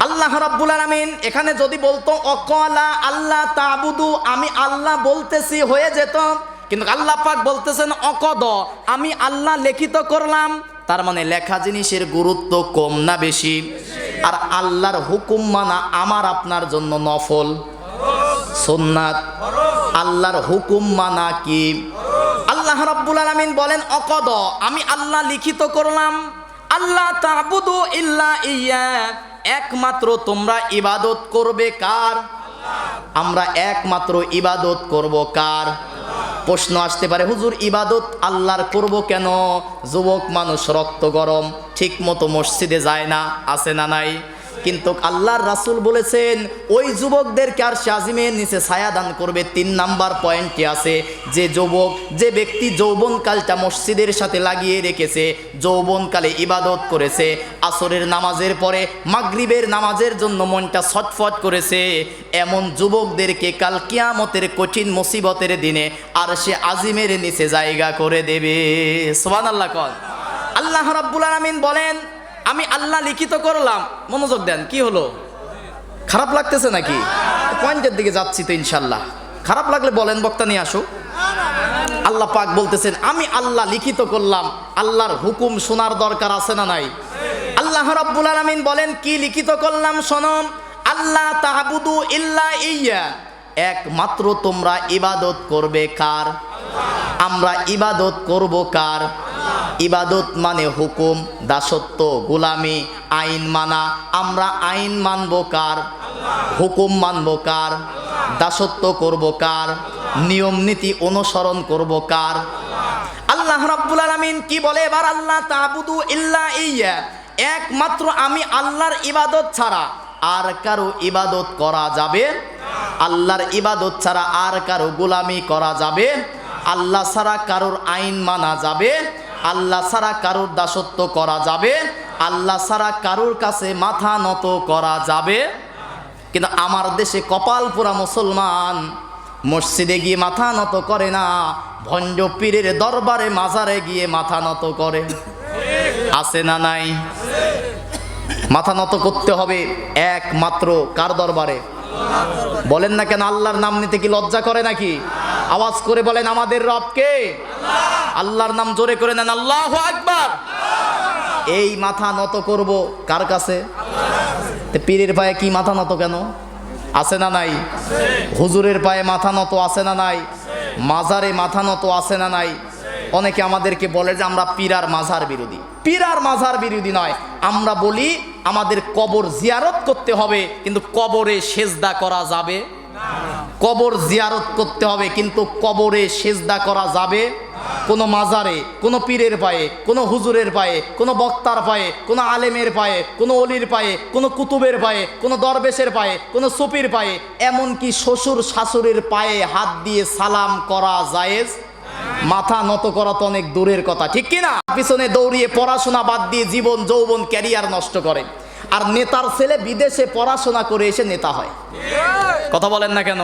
আল্লাহ রাব্বুল আলামিন এখানে যদি বলতো ওয়াকালা আল্লাহ তা'বুদু, আমি আল্লাহ বলতেছি হয়ে যেত, কিন্তু আল্লাহ পাক বলতেছেন ওয়াকাদ, আমি আল্লাহ লিখিত করলাম। তার মানে লেখা জিনিসের গুরুত্ব কম না বেশি? আর আল্লাহর হুকুম মানা আমার আপনার জন্য নফল, সুন্নাত। আল্লাহর হুকুম মানা কি? আল্লাহ রাব্বুল আলামিন বলেন ওয়াকাদ, আমি আল্লাহ লিখিত করলাম আল্লাহ তা'বুদু ইল্লা ইয়্যা, একমাত্র তোমরা ইবাদত করবে কার? আমরা একমাত্র ইবাদত করব কার? প্রশ্ন আসতে পারে হুজুর ইবাদত আল্লাহর করব কেন? যুবক মানুষ রক্ত গরম, ঠিক মতো মসজিদে যায় না, আছে না নাই? কিন্তু আল্লাহর রাসূল বলেছেন ওই যুবকদেরকে আরশে আজিমের নিচে ছায়া দান করবে। 3 নাম্বার পয়েন্টে আছে যে যুবক, যে ব্যক্তি যৌবনকালটা মসজিদের সাথে লাগিয়ে রেখেছে, যৌবনকালে ইবাদত করেছে, আসরের নামাজের পরে মাগরিবের নামাজের জন্য মনটা ছটফট করেছে, এমন যুবকদেরকে কাল কিয়ামতের কঠিন মুসিবতের দিনে আরশে আজিমের নিচে জায়গা করে দেবে। সুবহানাল্লাহ কোন। আল্লাহ রাব্বুল আলামিন বলেন আমি আল্লাহ লিখিত করলাম। মনোযোগ দেন, কি হলো? খারাপ লাগতেছে নাকি? পয়েন্টের দিকে যাচ্ছি তো ইনশাল্লাহ। খারাপ লাগলে বলেন, বক্তা নিয়ে আসো। আল্লাহ পাক বলতেছেন আমি আল্লাহ লিখিত করলাম। আল্লাহর হুকুম শোনার দরকার আছে না নাই? আল্লাহ রাব্বুল আলামিন বলেন কি লিখিত করলাম শোনো, আল্লাহ তা'বুদু ইল্লা ইয়্যা, একমাত্র তোমরা ইবাদত করবে কার? আমরা ইবাদত করব কার? ইবাদত মানে হুকুম, দাসত্ব, গোলামি, আইন মানা। আমরা আইন মানব কার? হুকুম মানব কার? দাসত্ব করব কার? নিয়ম নীতি অনুসরণ করব কার? আল্লাহ রাব্বুল আলামিন কি বলে এবার? আল্লাহ তা'বুদু ইল্লা ইয়্যা, একমাত্র আমি আল্লাহর ইবাদত ছাড়া আর কারো ইবাদত করা যাবে? আল্লাহর ইবাদত ছাড়া আর কারো গোলামি করা যাবে? আল্লাহ ছাড়া কারোর আইন মানা যাবে? আল্লাহ ছাড়া কারোর দাসত্ব করা যাবে? আল্লাহ ছাড়া কারোর কাছে মাথা নত করা যাবে? কিন্তু আমার দেশে কপাল পোড়া মুসলমান মসজিদে গিয়ে মাথা নত করে না, ভণ্ড পীরের দরবারে মাজারে গিয়ে মাথা নত করে। আছে না নাই? মাথা নত করতে হবে একমাত্র কার দরবারে? বলেন না কেন? আল্লাহর নাম নিতে কি লজ্জা করে নাকি? আওয়াজ করে বলেন আমাদের রব কে? আল্লাহর নাম জোরে করে নেন, আল্লাহু আকবার। এই মাথা নত করব কার কাছে? পীরের পায়ে কি মাথা নত কেন? আছে না নাই? হুজুরের পায়ে মাথা নত আছে না নাই? মাজারে মাথা নত আছে না নাই? অনেকে আমাদেরকে বলে যে আমরা পীর আর মাজার বিরোধী। পীর আর মাজার বিরোধী নয়, আমরা বলি আমাদের কবর জিয়ারত করতে হবে, কিন্তু কবরে সেজদা করা যাবে? কবর জিয়ারত করতে হবে, কিন্তু কবরে সেজদা করা যাবে? কোনো মাজারে, কোনো পীরের পায়ে, কোনো হুজুরের পায়ে, কোনো বক্তার পায়ে, কোনো আলেমের পায়ে, কোনো অলির পায়ে, কোনো কুতুবের পায়ে, কোনো দরবেশের পায়ে, কোনো সুফির পায়ে, এমনকি শ্বশুর শাশুড়ির পায়ে হাত দিয়ে সালাম করা জায়েজ? মাথা নত করা তো অনেক দূরের কথা, ঠিক কিনা? পিছনে দৌড়িয়ে পড়াশোনা বাদ দিয়ে জীবন যৌবন ক্যারিয়ার নষ্ট করে, আর নেতার ছেলে বিদেশে পড়াশোনা করে এসে নেতা হয়। কথা বলেন না কেন?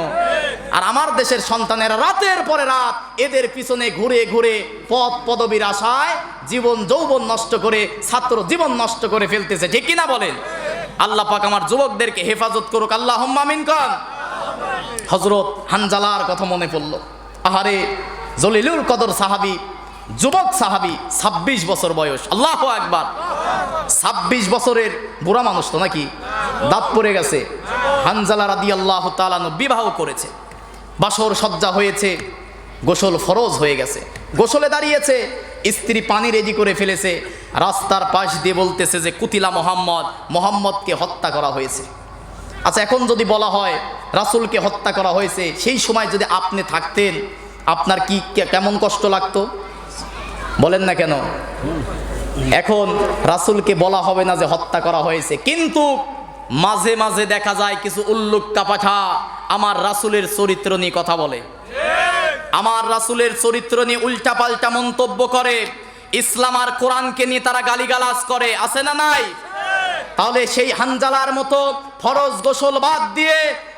আর আমার দেশের সন্তানেরা রাতের পরে রাত এদের পিছনে ঘুরে ঘুরে পদ পদবীর আশায় জীবন যৌবন নষ্ট করে, ছাত্র জীবন নষ্ট করে ফেলতেছে, ঠিক কিনা বলেন? আল্লাহ পাক আমার যুবকদেরকে হেফাজত করুক, আল্লাহুম্মা আমিন কন। হযরত হানজালার কথা মনে পড়ল। আহারে, জলিলুল কদর সাহাবী, যুবক সাহাবী, 26 বছর বয়স। আল্লাহু আকবার। 26 বছরের বুড়া মানুষ তো নাকি? দাঁত পড়ে গেছে। হানজালা রাদিয়াল্লাহু তাআলা বিবাহ করেছে, বাসর সজ্জা হয়েছে, গোসল ফরজ হয়ে গেছে, গোসলে দাঁড়িয়েছে, স্ত্রী পানি রেডি করে ফেলেছে, রাস্তার পাশ দিয়ে বলতেছে যে কুতিলা মোহাম্মদ, মোহাম্মদকে হত্যা করা হয়েছে। আচ্ছা, এখন যদি বলা হয় রাসূলকে হত্যা করা হয়েছে, সেই সময় যদি আপনি থাকতেন আপনার কি কেমন কষ্ট লাগতো? বলেন না কেন? এখন রাসূলকে বলা হবে না যে হত্যা করা হয়েছে, কিন্তু মাঝে মাঝে দেখা যায় কিছু উল্লুক্কা পাঠা আমার রাসূলের চরিত্র নিয়ে কথা বলে, আমার রাসূলের চরিত্র নিয়ে উল্টা পাল্টা মন্তব্য করে, ইসলাম আর কোরআনকে নিয়ে তারা গালিগালাজ করে। আছে না নাই? তাহলে সেই হানজালার মতো ফরজ গোসল বাদ দিয়ে,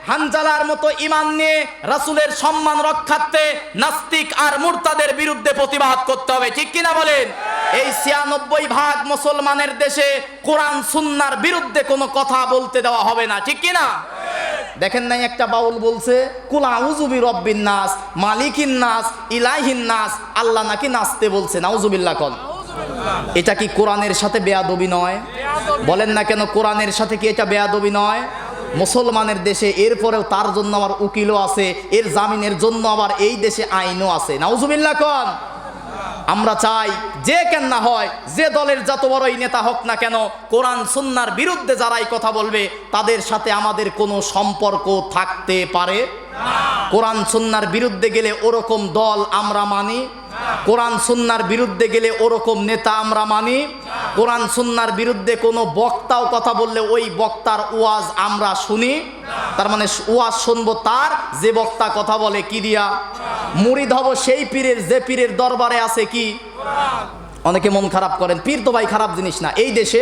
হানজালার মতো ঈমান নিয়ে রাসূলের সম্মান রক্ষার্থে নাস্তিক আর মুরতাদের বিরুদ্ধে প্রতিবাদ করতে হবে, ঠিক কিনা বলেন? এই ৯৬% মুসলমানের দেশে কোরআন সুন্নাহর বিরুদ্ধে কোনো কথা বলতে দেওয়া হবে না, ঠিক কিনা? দেখেন নাই একটা বাউল বলছে কুল আউযু বিরব্বিন নাস মালিকিন নাস ইলাহিন নাস, আল্লাহ নাকি নাচতে বলছে। নাউযুবিল্লাহ কোন। এটা কি কোরআনের সাথে বেয়াদবি নয়? বলেন না কেন? কোরআনের সাথে কি এটা বেয়াদবি নয়? মুসলমানের দেশে, এরপরেও তার জন্য আবার উকিলও আছে, এর জামিনের জন্য আবার এই দেশে আইনও আছে। নাউযুবিল্লাহ কোন। আমরা চাই যে কেন না হয়, যে দলের যত বড়ই নেতা হোক না কেন, কোরআন সুন্নাহর বিরুদ্ধে যারাই কথা বলবে তাদের সাথে আমাদের কোনো সম্পর্ক থাকতে পারে না। কোরআন সুন্নাহর বিরুদ্ধে গেলে ওরকম দল আমরা মানি, কোরআন সুন্নাহর বিরুদ্ধে গেলে ওরকম নেতা আমরা মানি, কোরআন সুন্নাহর বিরুদ্ধে কোনো বক্তাও কথা বললে ওই বক্তার ওয়াজ আমরা শুনি। তার মানে ওয়াজ শুনবো তার, যে বক্তা কথা বলে কি দিয়া? মুরিদ হব সেই পীরের যে পীরের দরবারে আছে কি? অনেকে মন খারাপ করেন, পীর তো ভাই খারাপ জিনিস না। এই দেশে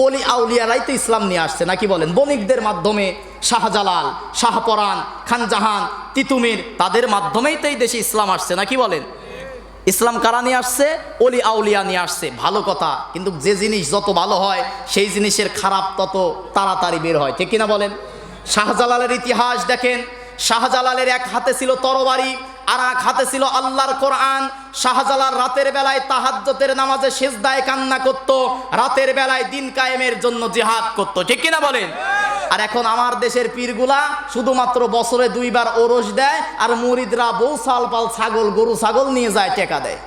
ওলি আউলিয়ারাই তো ইসলাম নিয়ে আসছে, নাকি বলেন? বণিকদের মাধ্যমে, শাহজালাল, শাহপরান, খানজাহান, তিতুমির, তাদের মাধ্যমেই তো এই দেশে ইসলাম আসছে, নাকি বলেন? ইসলাম কারা নিয়ে আসছে? ওলি আউলিয়া নিয়ে আসছে। ভালো কথা, কিন্তু যে জিনিস যত ভালো হয় সেই জিনিসের খারাপ তত তাড়াতাড়ি বের হয়, ঠিক কিনা বলেন? শাহজালালের ইতিহাস দেখেন। শাহজালালের এক হাতে ছিল তরবারি, আর এক হাতে ছিল আল্লাহর কোরআন। শাহজালাল রাতের বেলায় তাহাজ্জুদের নামাজে সিজদায় কান্না করত, রাতের বেলায় দিন কায়েমের জন্য জিহাদ করত, ঠিক কিনা বলেন? আর এখন আমার দেশের পীরগুলা শুধুমাত্র বছরে 2 বার ওরস দেয়, আর মুরিদরা বউ সাল পাল ছাগল, গরু ছাগল নিয়ে যায়, টাকা দেয়।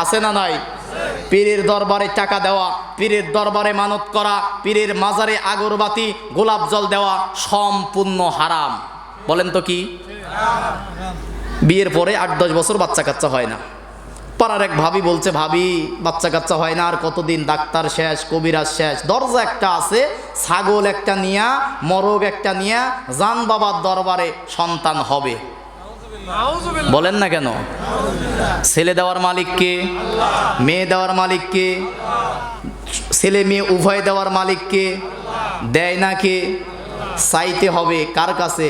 আছে না নাই? পীরের দরবারে টাকা দেওয়া, পীরের দরবারে মানত করা, পীরের মাজারে আগরবাতি গোলাপ জল দেওয়া সম্পূর্ণ হারাম। বলেন তো কি? বিয়ের পরে 8-10 বছর বাচ্চা কাচ্চা হয় না। পাড়ার এক ভাবি বলছে, ভাবি বাচ্চা কাচ্চা হয় না আর কতদিন, ডাক্তার শেষ, কবিরাজ শেষ, দরজা একটা আছে, ছাগল একটা নিয়া, মরগ একটা নিয়া জান বাবার দরবারে সন্তান হবে। বলেন না কেন? ছেলে দেওয়ার মালিক কে? মেয়ে দেওয়ার মালিক কে? ছেলে মেয়ে উভয় দেওয়ার মালিক কে? দেয় না কে? চাইতে হবে কার কাছে?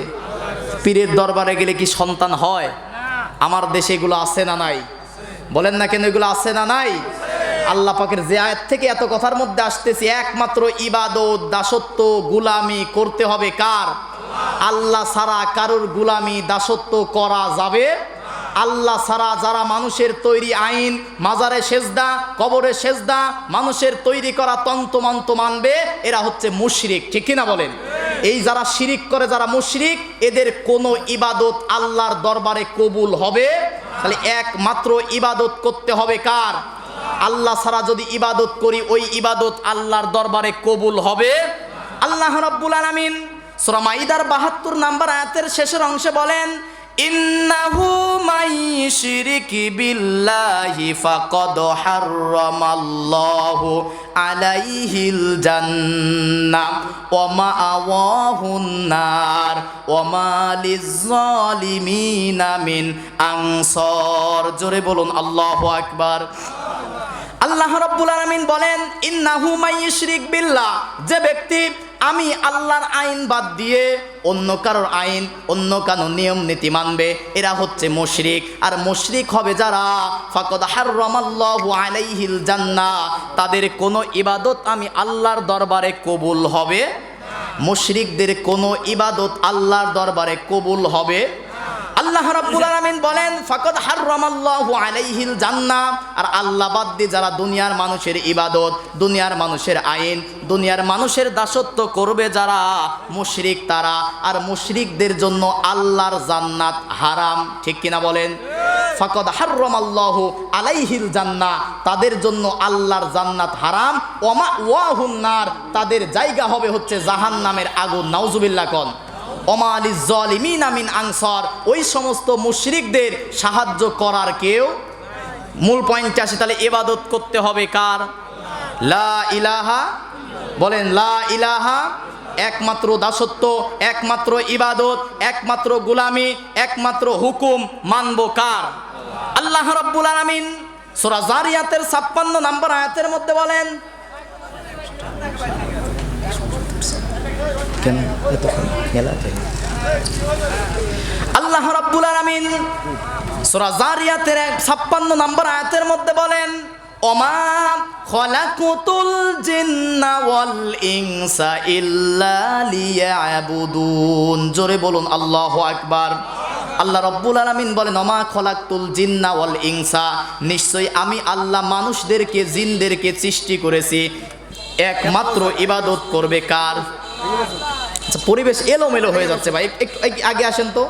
পীরের দরবারে গেলে কি সন্তান হয়? আমার দেশে এগুলো আছে না নাই? বলেন না কেন, এগুলো আছে না নাই? আল্লাহ পাকের যে আয়াত থেকে এত কথার মধ্যে আসতেছি, একমাত্র ইবাদত, দাসত্ব, গুলামি করতে হবে কার? আল্লাহ ছাড়া কারোর গুলামি, দাসত্ব করা যাবে? আল্লাহ ছাড়া যারা মানুষের তৈরি আইন, মাজারে সেজদা, কবরে সেজদা, মানুষের তৈরি করা তন্ত্রমন্ত্র মানবে, এরা হচ্ছে মুশরিক। ঠিক কিনা বলেন? এই যারা শিরিক করে, যারা মুশরিক, এদের কোনো ইবাদত আল্লাহর দরবারে কবুল হবে? তাহলে একমাত্র ইবাদত করতে হবে কার? আল্লাহ ছাড়া যদি ইবাদত করি, ওই ইবাদত আল্লাহর দরবারে কবুল হবে? আল্লাহ রাব্বুল আলামিন সূরা মাইদার 72 নম্বর আয়াতের শেষের অংশে বলেন, ইন্নাহু মাইয়ুশরিক বিল্লাহি ফাকাদ হারামাল্লাহু আলাইহিল জান্নাহ ওয়া মাআওয়াহুন নার ওয়া মা লিয-যালিমিনা মিন আনসার। জোরে বলুন আল্লাহু আকবার। আল্লাহ রাব্বুল আলামিন বলেন, ইন্নাহু মাইয়ুশরিক বিল্লাহ, যে ব্যক্তি আমি আল্লাহর আইন বাদ দিয়ে অন্য কারোর আইন, অন্য কারোর নিয়ম নীতি মানবে, এরা হচ্ছে মুশরিক। আর মুশরিক হবে যারা, ফাকাদ হারামাল্লাহু আলাইহিল জান্নাহ, তাদের কোনো ইবাদত আমি আল্লাহর দরবারে কবুল হবে? মুশরিকদের কোনো ইবাদত আল্লাহর দরবারে কবুল হবে? আল্লাহ রাব্বুল আলামিন বলেন, ফাকাদ হারামাল্লাহু আলাইহিল জান্নাহ। আর আল্লাহ বাদ দিয়ে যারা দুনিয়ার মানুষের ইবাদত, দুনিয়ার মানুষের আইন, দুনিয়ার মানুষের দাসত্ব করবে যারা, মুশরিক তারা। আর মুশরিকদের জন্য আল্লাহর জান্নাত হারাম। ঠিক কিনা বলেন? ফাকাদ হারামাল্লাহু আলাইহিল জান্নাহ, তাদের জন্য আল্লাহর জান্নাত হারাম। ওয়া মাওয়াহুন নার, তাদের জায়গা হবে হচ্ছে জাহান্নামের আগুন। নাউজুবিল্লাহ কোন। ওমা লিয-যালিমিনা মিন আনসার, ওই সমস্ত মুশরিকদের সাহায্য করার কেউ। মূল পয়েন্টে আসে, তাহলে ইবাদত করতে হবে কার? লা ইলাহা, বলেন লা ইলাহা, একমাত্র দাসত্ব, একমাত্র ইবাদত, একমাত্র গুলামি, একমাত্র হুকুম মানব কার? আল্লাহ রাব্বুল আলামিন সূরা জারিয়াতের 56 নম্বর আয়াতের মধ্যে বলেন, আল্লাহ রাব্বুল আলামিন সূরা জারিয়াতের 56 নম্বর আয়াতের মধ্যে বলেন, ওমা খলাকুতুল জিন্না ওয়াল ইনসা ইল্লা লিয়াবুদুন। জোরে বলুন আল্লাহু আকবার। আল্লাহ রাব্বুল আলামিন বলেন, ওমা খলাকতুল জিন্না ওয়াল ইনসা, নিশ্চয়ই আমি আল্লাহ মানুষদেরকে, জিনদেরকে সৃষ্টি করেছি একমাত্র ইবাদত করবে কার? আচ্ছা, পরিবেশ এলোমেলো হয়ে যাচ্ছে ভাই, একটু আগে আসেন তো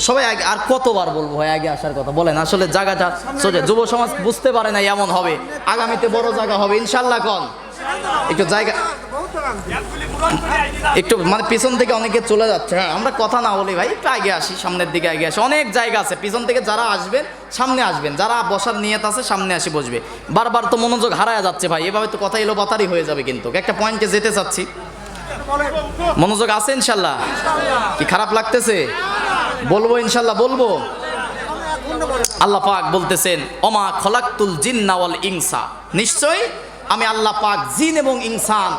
সবাই। আগে আর কতবার বলবো ভাই আগে আসার কথা? বলেন, আসলে জায়গাটা সোজা, যুব সমাজ বুঝতে পারে না এমন হবে, আগামীতে বড় জায়গা হবে ইনশাল্লাহ। কোন একটু জায়গা, একটু মানে পিছন থেকে অনেকে চলে যাচ্ছে। হ্যাঁ, আমরা কথা না বলি ভাই, একটু আগে আসি, সামনের দিকে আগে আসি। অনেক জায়গা আছে, পিছন থেকে যারা আসবেন সামনে আসবেন, যারা বসার নিয়ত আছে সামনে আসি বসবে। বারবার তো মনোযোগ হারায় যাচ্ছে ভাই, এভাবে তো কথা এলো বাতারি হয়ে যাবে। কিন্তু একটা পয়েন্টে যেতে চাচ্ছি, মনোযোগ আছে ইনশাল্লাহ? কি খারাপ লাগতেছে? বলবো ইনশাল্লাহ, বলবো। আল্লাহ পাক বলতেছেন, ওমা খলাকতুল জিন্না ওয়াল ইনসা, নিশ্চয় আমি আল্লাহ পাক জিন এবং ইনসান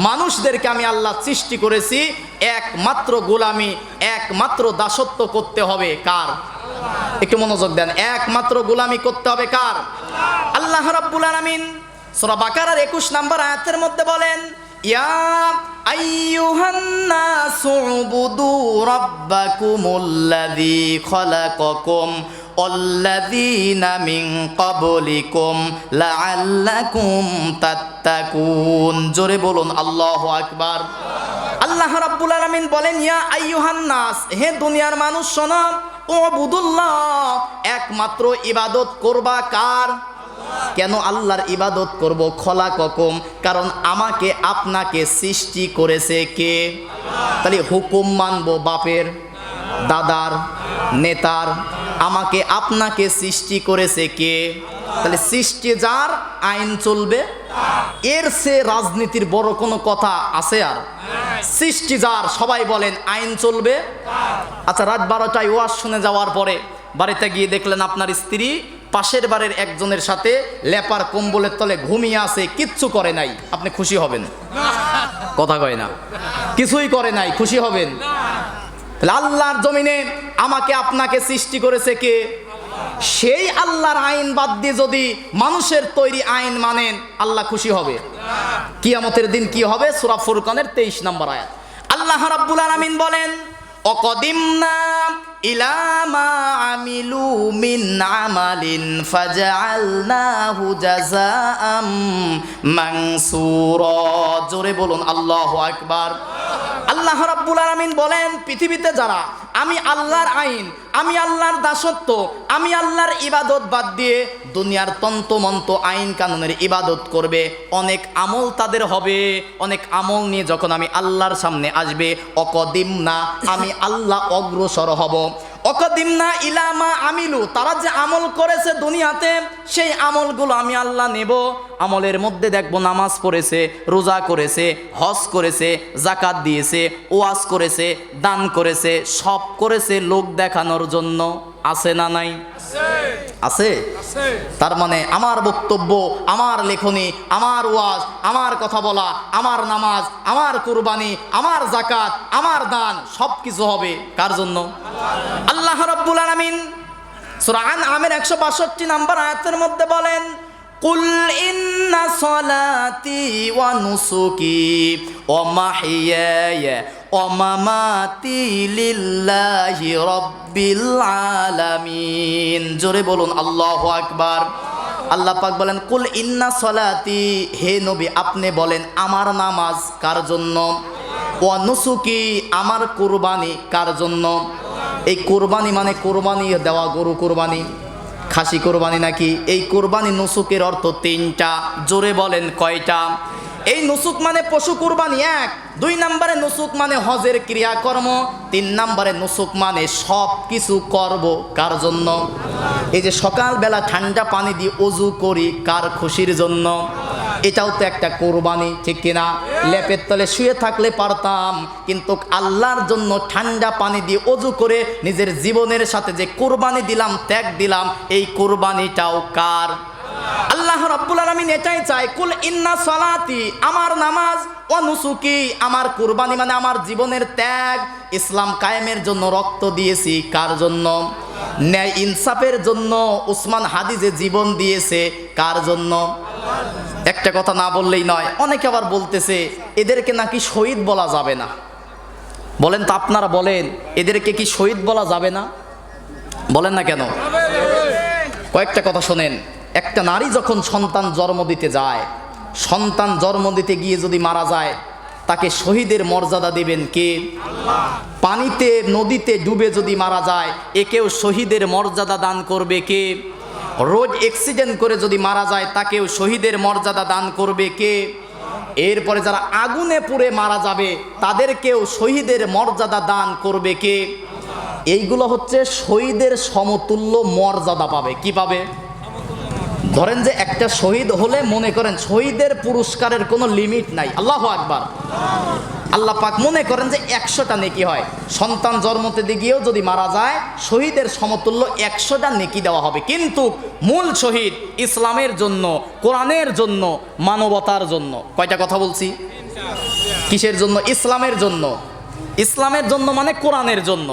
মানুষদেরকে আমি আল্লাহ সৃষ্টি করেছি একমাত্র গোলামি, একমাত্র দাসত্ব করতে হবে কার? একটু মনোযোগ দেন, একমাত্র গোলামি করতে হবে কার? আল্লাহ রাব্বুল আলামিন সূরা বাকারার 21 নম্বর আয়াতের মধ্যে বলেন, ইয়া আইয়ুহান নাসু উবুদু রাব্বাকুমুল্লাযী খালাকাকুম ওয়াল্লাযীনা মিন ক্বাবলিকুম লাআল্লাকুম তাত্তাকুন। জোরে বলুন আল্লাহু আকবার। আল্লাহ রাব্বুল আলামিন বলেন, ইয়া আইয়ুহান নাস, হে দুনিয়ার মানুষ শোনো, উবুদুল্লাহ, একমাত্র ইবাদত করবা কার? কেন আল্লাহর ইবাদত করব? খলাককুম, কারণ আমাকে আপনাকে সৃষ্টি করেছে কে? তাহলে হুকুম মানবো বাপের, দাদার, নেতার? আমাকে আপনাকে সৃষ্টি করেছে কে? তাহলে সৃষ্টি যার, আইন চলবে। এর সে রাজনীতির বড় কোনো কথা আছে আর? সৃষ্টি যার, সবাই বলেন আইন চলবে। আচ্ছা, রাত 12টায় ওয়াজ শুনে যাওয়ার পরে বাড়িতে গিয়ে দেখলেন আপনার স্ত্রী পাশের বাড়ির একজনের সাথে লেপার কম্বলের তলে ঘুমিয়ে আছে, কিচ্ছু করে নাই, আপনি খুশি হবেন? কথা কয় না, কিছুই করে নাই, খুশি হবেন? তাহলে আল্লাহর জমিনে আমাকে আপনাকে সৃষ্টি করেছে কে? সেই আল্লাহর আইন বাদ দিয়ে যদি মানুষের তৈরি আইন মানেন, আল্লাহ খুশি হবে? কিয়ামতের দিন কি হবে? সূরা ফুরকানের 23 নম্বর আয়াত আল্লাহ রাব্বুল আলামিন বলেন, অকদিমনা ইলা মা আমিলু মিন আমালিন ফাজআলনাহু জাযাআম মানসুরা। জোরে বলুন আল্লাহু আকবার। আল্লাহ রাব্বুল আলামিন বলেন, পৃথিবীতে যারা আমি আল্লাহর আইন, আমি আল্লাহর দাসত্ব, আমি আল্লাহর ইবাদত বাদ দিয়ে দুনিয়ার তন্ত্রমন্ত্র আইন কানুনের ইবাদত করবে, অনেক আমল তাদের হবে। অনেক আমল নিয়ে যখন আমি আল্লাহর সামনে আসবে, অকদিমনা, আমি আল্লাহ অগ্রসর হব। অকদিমনা ইলামা আমিলু, তারা যে আমল করেছে দুনিয়াতে, সেই আমলগুলো আমি আল্লাহ নেব। আমলের মধ্যে দেখবো নামাজ পড়েছে, রোজা করেছে, হজ করেছে, জাকাত দিয়েছে, ওয়াজ করেছে, দান করেছে, সব করেছে লোক দেখানোর জন্য। আছে না নাই? আছে। তার মানে আমার বক্তব্য, আমার লেখনী, আমার ওয়াজ, আমার কথা বলা, আমার নামাজ, আমার কুরবানি, আমার জাকাত, আমার দান, সব কিছু হবে কার জন্য? আল্লাহ রাব্বুল আলামিন সূরা আনআমের 162 নম্বর আয়াতের মধ্যে বলেন, কুল ইন্না সলাতি ওয়া নুসুকি ওয়া মাহইয়ায়া ওয়া মামাতি লিল্লাহি রাব্বিল আলামিন। জোরে বলুন আল্লাহু আকবার। আল্লাহ পাক বলেন, কুল ইন্না সলাতি, হে নবী আপনি বলেন আমার নামাজ কার জন্য? ওয়া নুসুকি, আমার কুরবানি কার জন্য? এই কুরবানি মানে কুরবানি দেওয়া, গরু কুরবানি, খাসি কোরবানি নাকি? এই কোরবানি নুসুকের অর্থ 3টা। জোরে বলেন কয়টা? এই নুসুক মানে পশু কুরবানি 1, 2 নম্বরে নুসুক মানে হজের ক্রিয়াকর্ম, 3 নম্বরে নুসুক মানে সব কিছু করব কার জন্য? এই যে সকালবেলা ঠান্ডা পানি দিয়ে ওযু করি, কার খুশির জন্য? এটাও তো একটা কোরবানি, ঠিক কিনা? লেপের তলে শুয়ে থাকলে পারতাম, কিন্তু আল্লাহর জন্য ঠান্ডা পানি দিয়ে ওযু করে নিজের জীবনের সাথে যে কোরবানি দিলাম, ত্যাগ দিলাম, এই কোরবানিটাও কার? আল্লাহ রাব্বুল আলামিন এটাই চায়, কুল ইন্না সলাতি, আমার নামাজ, ওয়া নুসুকি, আমার কুরবানি মানে আমার জীবনের ত্যাগ। ইসলাম কায়েমের জন্য রক্ত দিয়েছি কার জন্য? ন্যায় ইনসাফের জন্য। উসমান হাদি যে জীবন দিয়েছে কার জন্য? একটা কথা না বললেই নয়, অনেকে আবার বলতেছে এদেরকে নাকি শহীদ বলা যাবে না। বলেন তো আপনারা বলেন, এদেরকে কি শহীদ বলা যাবে না? বলেন না কেন? কয়েকটা কথা শোনেন। একটা নারী যখন সন্তান জন্ম দিতে যায়, সন্তান জন্ম দিতে গিয়ে যদি মারা যায়, তাকে শহীদের মর্যাদা দেবেন কে? আল্লাহ। পানিতে নদীতে ডুবে যদি মারা যায়, একেও শহীদের মর্যাদা দান করবে কে? রোড অ্যাক্সিডেন্ট করে যদি মারা যায়, তাকেও শহীদের মর্যাদা দান করবে কে? এরপরে যারা আগুনে পুড়ে মারা যাবে, তাদেরকেও শহীদের মর্যাদা দান করবে কে? এইগুলো হচ্ছে শহীদের সমতুল্য মর্যাদা পাবে। কি পাবে? ধরেন যে একটা শহীদ হলে মনে করেন শহীদের পুরস্কারের কোনো লিমিট নাই। আল্লাহু আকবার। আল্লাহ পাক মনে করেন যে 100টা নেকি হয়, সন্তান জন্মতে গিয়েও যদি মারা যায়, শহীদের সমতুল্য 100টা নেকি দেওয়া হবে। কিন্তু মূল শহীদ ইসলামের জন্য, কোরআনের জন্য, মানবতার জন্য। কয়টা কথা বলছি? কিসের জন্য? ইসলামের জন্য। ইসলামের জন্য মানে কোরআনের জন্য,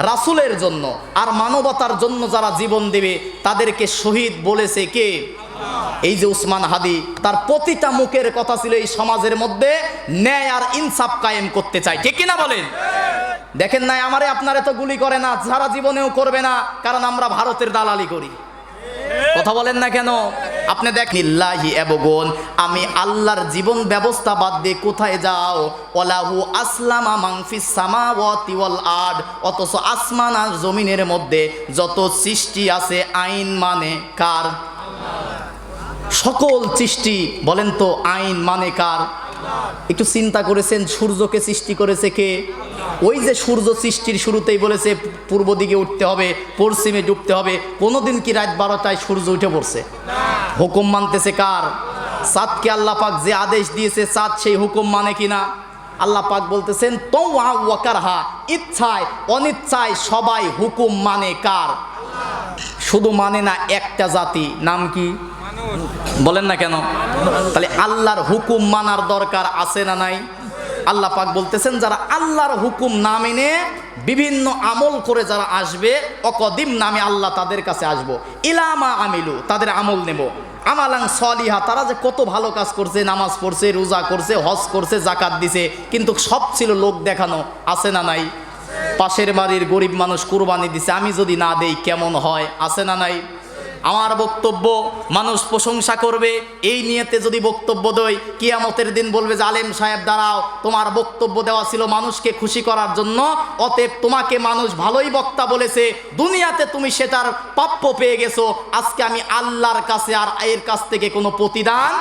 রাসূলের জন্য, আর মানবতার জন্য যারা জীবন দেবে তাদেরকে শহীদ বলেছে কে? এই যে উসমান হাদি, তার প্রতিটা মুখের কথা ছিল এই সমাজের মধ্যে ন্যায় আর ইনসাফ কায়েম করতে চাই, ঠিক কিনা বলেন? দেখেন নাই আমারে আপনারে তো গুলি করে না, সারা জীবনেও করবে না, কারণ আমরা ভারতের দালালি করি। কথা বলেন না কেন? আপনি দেখেন লিল্লাহি আবগুন, আমি আল্লাহর জীবন ব্যবস্থা বাদ দিয়ে কোথায় যাও? ওয়ালাহু আসলামা মান ফিস সামাওয়াতি ওয়াল আরদ, অথচ আসমান আর জমিনের মধ্যে যত সৃষ্টি আছে আইন মানে কার? সকল সৃষ্টি বলেন তো আইন মানে কার? একটু চিন্তা করেছেন সূর্যকে সৃষ্টি করেছে কে? ওই যে সূর্য সৃষ্টির শুরুতেই বলেছে পূর্ব দিকে উঠতে হবে, পশ্চিমে ডুবতে হবে। কোনোদিন কি রাত 12টায় সূর্য উঠে পড়ছে? হুকুম মানতেছে কার? চাঁদকে আল্লাহ পাক যে আদেশ দিয়েছে চাঁদ সেই হুকুম মানে কিনা? আল্লাহ পাক বলতেছেন তওয়া ওয়া কারহা, ইচ্ছায় অনিচ্ছায় সবাই হুকুম মানে কার? শুধু মানে না একটা জাতি, নাম কি বলেন না কেন? তাহলে আল্লাহর হুকুম মানার দরকার আছে না নাই? আল্লাহ পাক বলতেছেন যারা আল্লাহর হুকুম না মেনে বিভিন্ন আমল করে যারা আসবে, অকদিম নামে আল্লাহ তাদের কাছে আসব, ইলামা আমিলু তাদের আমল নেব, আমালাং সলিহা তারা যে কত ভালো কাজ করছে, নামাজ পড়ছে, রোজা করছে, হজ করছে, জাকাত দিছে, কিন্তু সব ছিল লোক দেখানো, আছে না নাই? পাশের বাড়ির গরিব মানুষ কুরবানি দিছে, আমি যদি না দেই কেমন হয়, আছে না নাই? আমার বক্তব্য মানুষ প্রশংসা করবে এই নিয়তে যদি বক্তব্য দেই, কিয়ামতের দিন বলবে যে আলেম সাহেব দাঁড়াও, তোমার বক্তব্য দেওয়া ছিল মানুষকে খুশি করার জন্য, অতএব তোমাকে মানুষ ভালোই বক্তা বলেছে, দুনিয়াতে তুমি সেটার প্রাপ্য পেয়ে গেছো, আজকে আমি আল্লাহর কাছে আর এর কাছ থেকে কোনো প্রতিদান।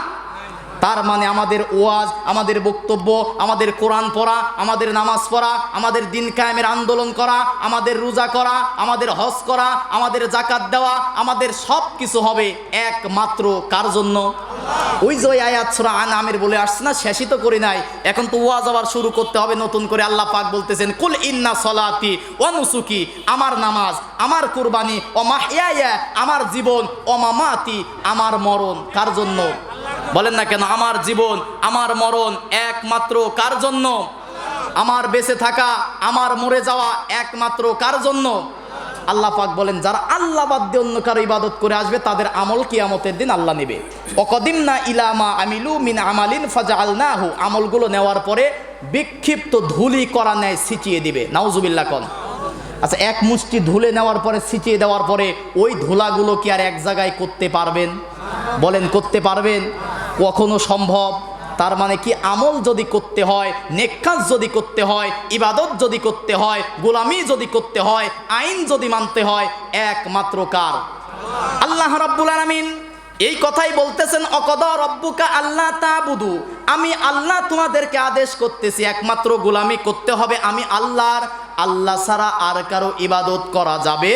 তার মানে আমাদের ওয়াজ, আমাদের বক্তব্য, আমাদের কোরআন পড়া, আমাদের নামাজ পড়া, আমাদের দিন কায়েমের আন্দোলন করা, আমাদের রোজা করা, আমাদের হজ করা, আমাদের জাকাত দেওয়া, আমাদের সব কিছু হবে একমাত্র কার জন্য? ওই যে আয়াত সূরা আনআমের বলে আসছে না, শেষই তো করি নাই, এখন তো ওয়াজ আবার শুরু করতে হবে নতুন করে। আল্লাহ পাক বলতেছেন কুল ইন্না সলাতি ওয়া নুসুকি, আমার নামাজ, আমার কুরবানি, ও মাহইয়া আমার জীবন, ও মামাতি আমার মরণ কার জন্য? বলেন না কেন? আমার জীবন, আমার মরণ একমাত্র কার জন্য? আমার বেঁচে থাকা, আমার মরে যাওয়া একমাত্র কার জন্য? আল্লাহ পাক বলেন যারা আল্লাহ বাদ দিয়ে অন্য কারো ইবাদত করে আসবে তাদের আমল কিয়ামতের দিন আল্লাহ নেবে। অকদিমনা ইলামা আমিলু মিন আমালিন ফাজআলনাহু, আমলগুলো নেওয়ার পরে বিক্ষিপ্ত ধুলি করা নেয় ছিটিয়ে দিবে। নাউজুবিল্লাহ কোন। আচ্ছা, এক মুষ্টি ধুলে নেওয়ার পরে ছিটিয়ে দেওয়ার পরে ওই ধুলাগুলো কি আর এক জায়গায় করতে পারবেন? বলেন করতে পারবেন? কখনো সম্ভব? তার মানে কি আমল যদি করতে হয়, নেক কাজ যদি করতে হয়, ইবাদত যদি করতে হয়, গোলামি যদি করতে হয়, আইন যদি মানতে হয়, একমাত্র কার? আল্লাহ রাব্বুল আলামিন এই কথাই বলতেছেন অকদা রব্বুকা আল্লাহ তা'বুদু, আমি আল্লাহ তোমাদেরকে আদেশ করতেছি একমাত্র গোলামি করতে হবে আমি আল্লাহর। আল্লাহ ছাড়া আর কারো ইবাদত করা যাবে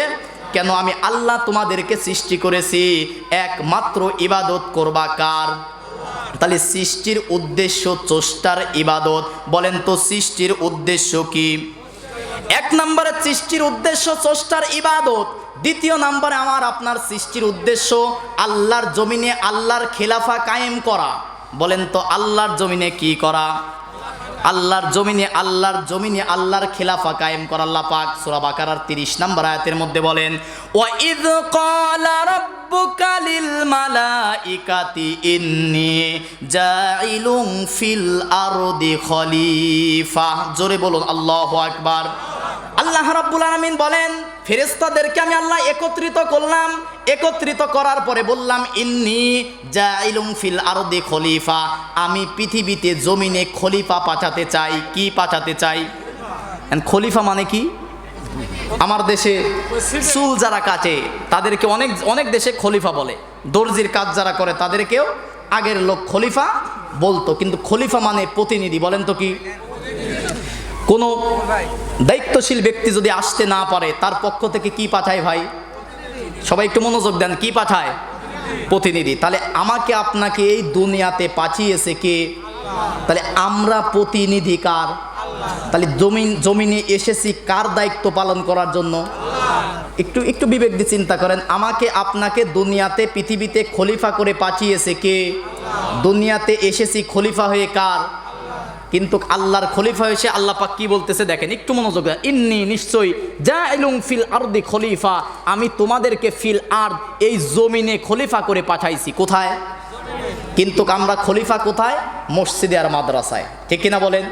কেন? আমি আল্লাহ তোমাদেরকে সৃষ্টি করেছি, একমাত্র ইবাদত করবা কার? তাহলে সৃষ্টির উদ্দেশ্য স্রষ্টার ইবাদত। বলেন তো সৃষ্টির উদ্দেশ্য কি? এক নম্বরে সৃষ্টির উদ্দেশ্য স্রষ্টার ইবাদত, দ্বিতীয় নম্বরে আমার আপনার সৃষ্টির উদ্দেশ্য আল্লাহর জমিনে আল্লাহর খেলাফা কায়েম করা। বলেন তো আল্লাহর জমিনে কি করা? আল্লাহর জমিনে আল্লাহর খেলাফা কায়েম করা। আল্লাহ পাক সূরা বাকারার 30 নম্বর আয়াতের মধ্যে বলেন ওয়া ইয ক্বালা রাব্বুকা লিল মালাইকাতি ইন্নী জাইলুন ফিল আরদি খলিফা। জোরে বলুন আল্লাহু আকবার। আল্লাহ রাব্বুল আলামিন বলেন ফেরেশতাদেরকে আমি আল্লাহ একত্রিত করলাম, একত্রিত করার পরে বললাম ইন্নী জাইলুন ফিল আরদি খলিফা, আমি পৃথিবীতে জমিনে খলিফা পাঠাতে চাই। কি পাঠাতে চাই? খলিফা মানে কি? আমার দেশে চুল যারা কাটে তাদেরকে অনেক দেশে খলিফা বলে, দর্জির কাজ যারা করে তাদেরকেও আগের লোক খলিফা বলতো, কিন্তু খলিফা মানে প্রতিনিধি। বলেন তো কি? কোনো দায়িত্বশীল ব্যক্তি যদি আসতে না পারে তার পক্ষ থেকে কি পাঠায় ভাই? সবাই একটু মনোযোগ দেন, কি পাঠায়? প্রতিনিধি। তাহলে আমাকে আপনাকে এই দুনিয়াতে পাঠিয়েছে কে? তাহলে আমরা প্রতিনিধি কার? তাহলে জমিনে এসেছি কার দায়িত্ব পালন করার জন্য? একটু বিবেক দিয়ে চিন্তা করেন, আমাকে আপনাকে দুনিয়াতে পৃথিবীতে খলিফা করে পাঠিয়েছে কে? দুনিয়াতে এসেছি খলিফা হয়ে কার? কিন্তু আল্লাহর খলিফা হয়েছে। আল্লাহ পাক কি বলতেছে দেখেন, একটু মনোযোগ দেন। ইন্নী নিশ্চয়ই জাইলুন ফিল আরদি খলিফা, আমি তোমাদেরকে ফিল আরদ এই জমিনে খলিফা করে পাঠাইছি। কোথায়? কিন্তু আমরা খলিফা কোথায়? মসজিদে আর মাদ্রাসায়। ঠিক কিনা বলেন?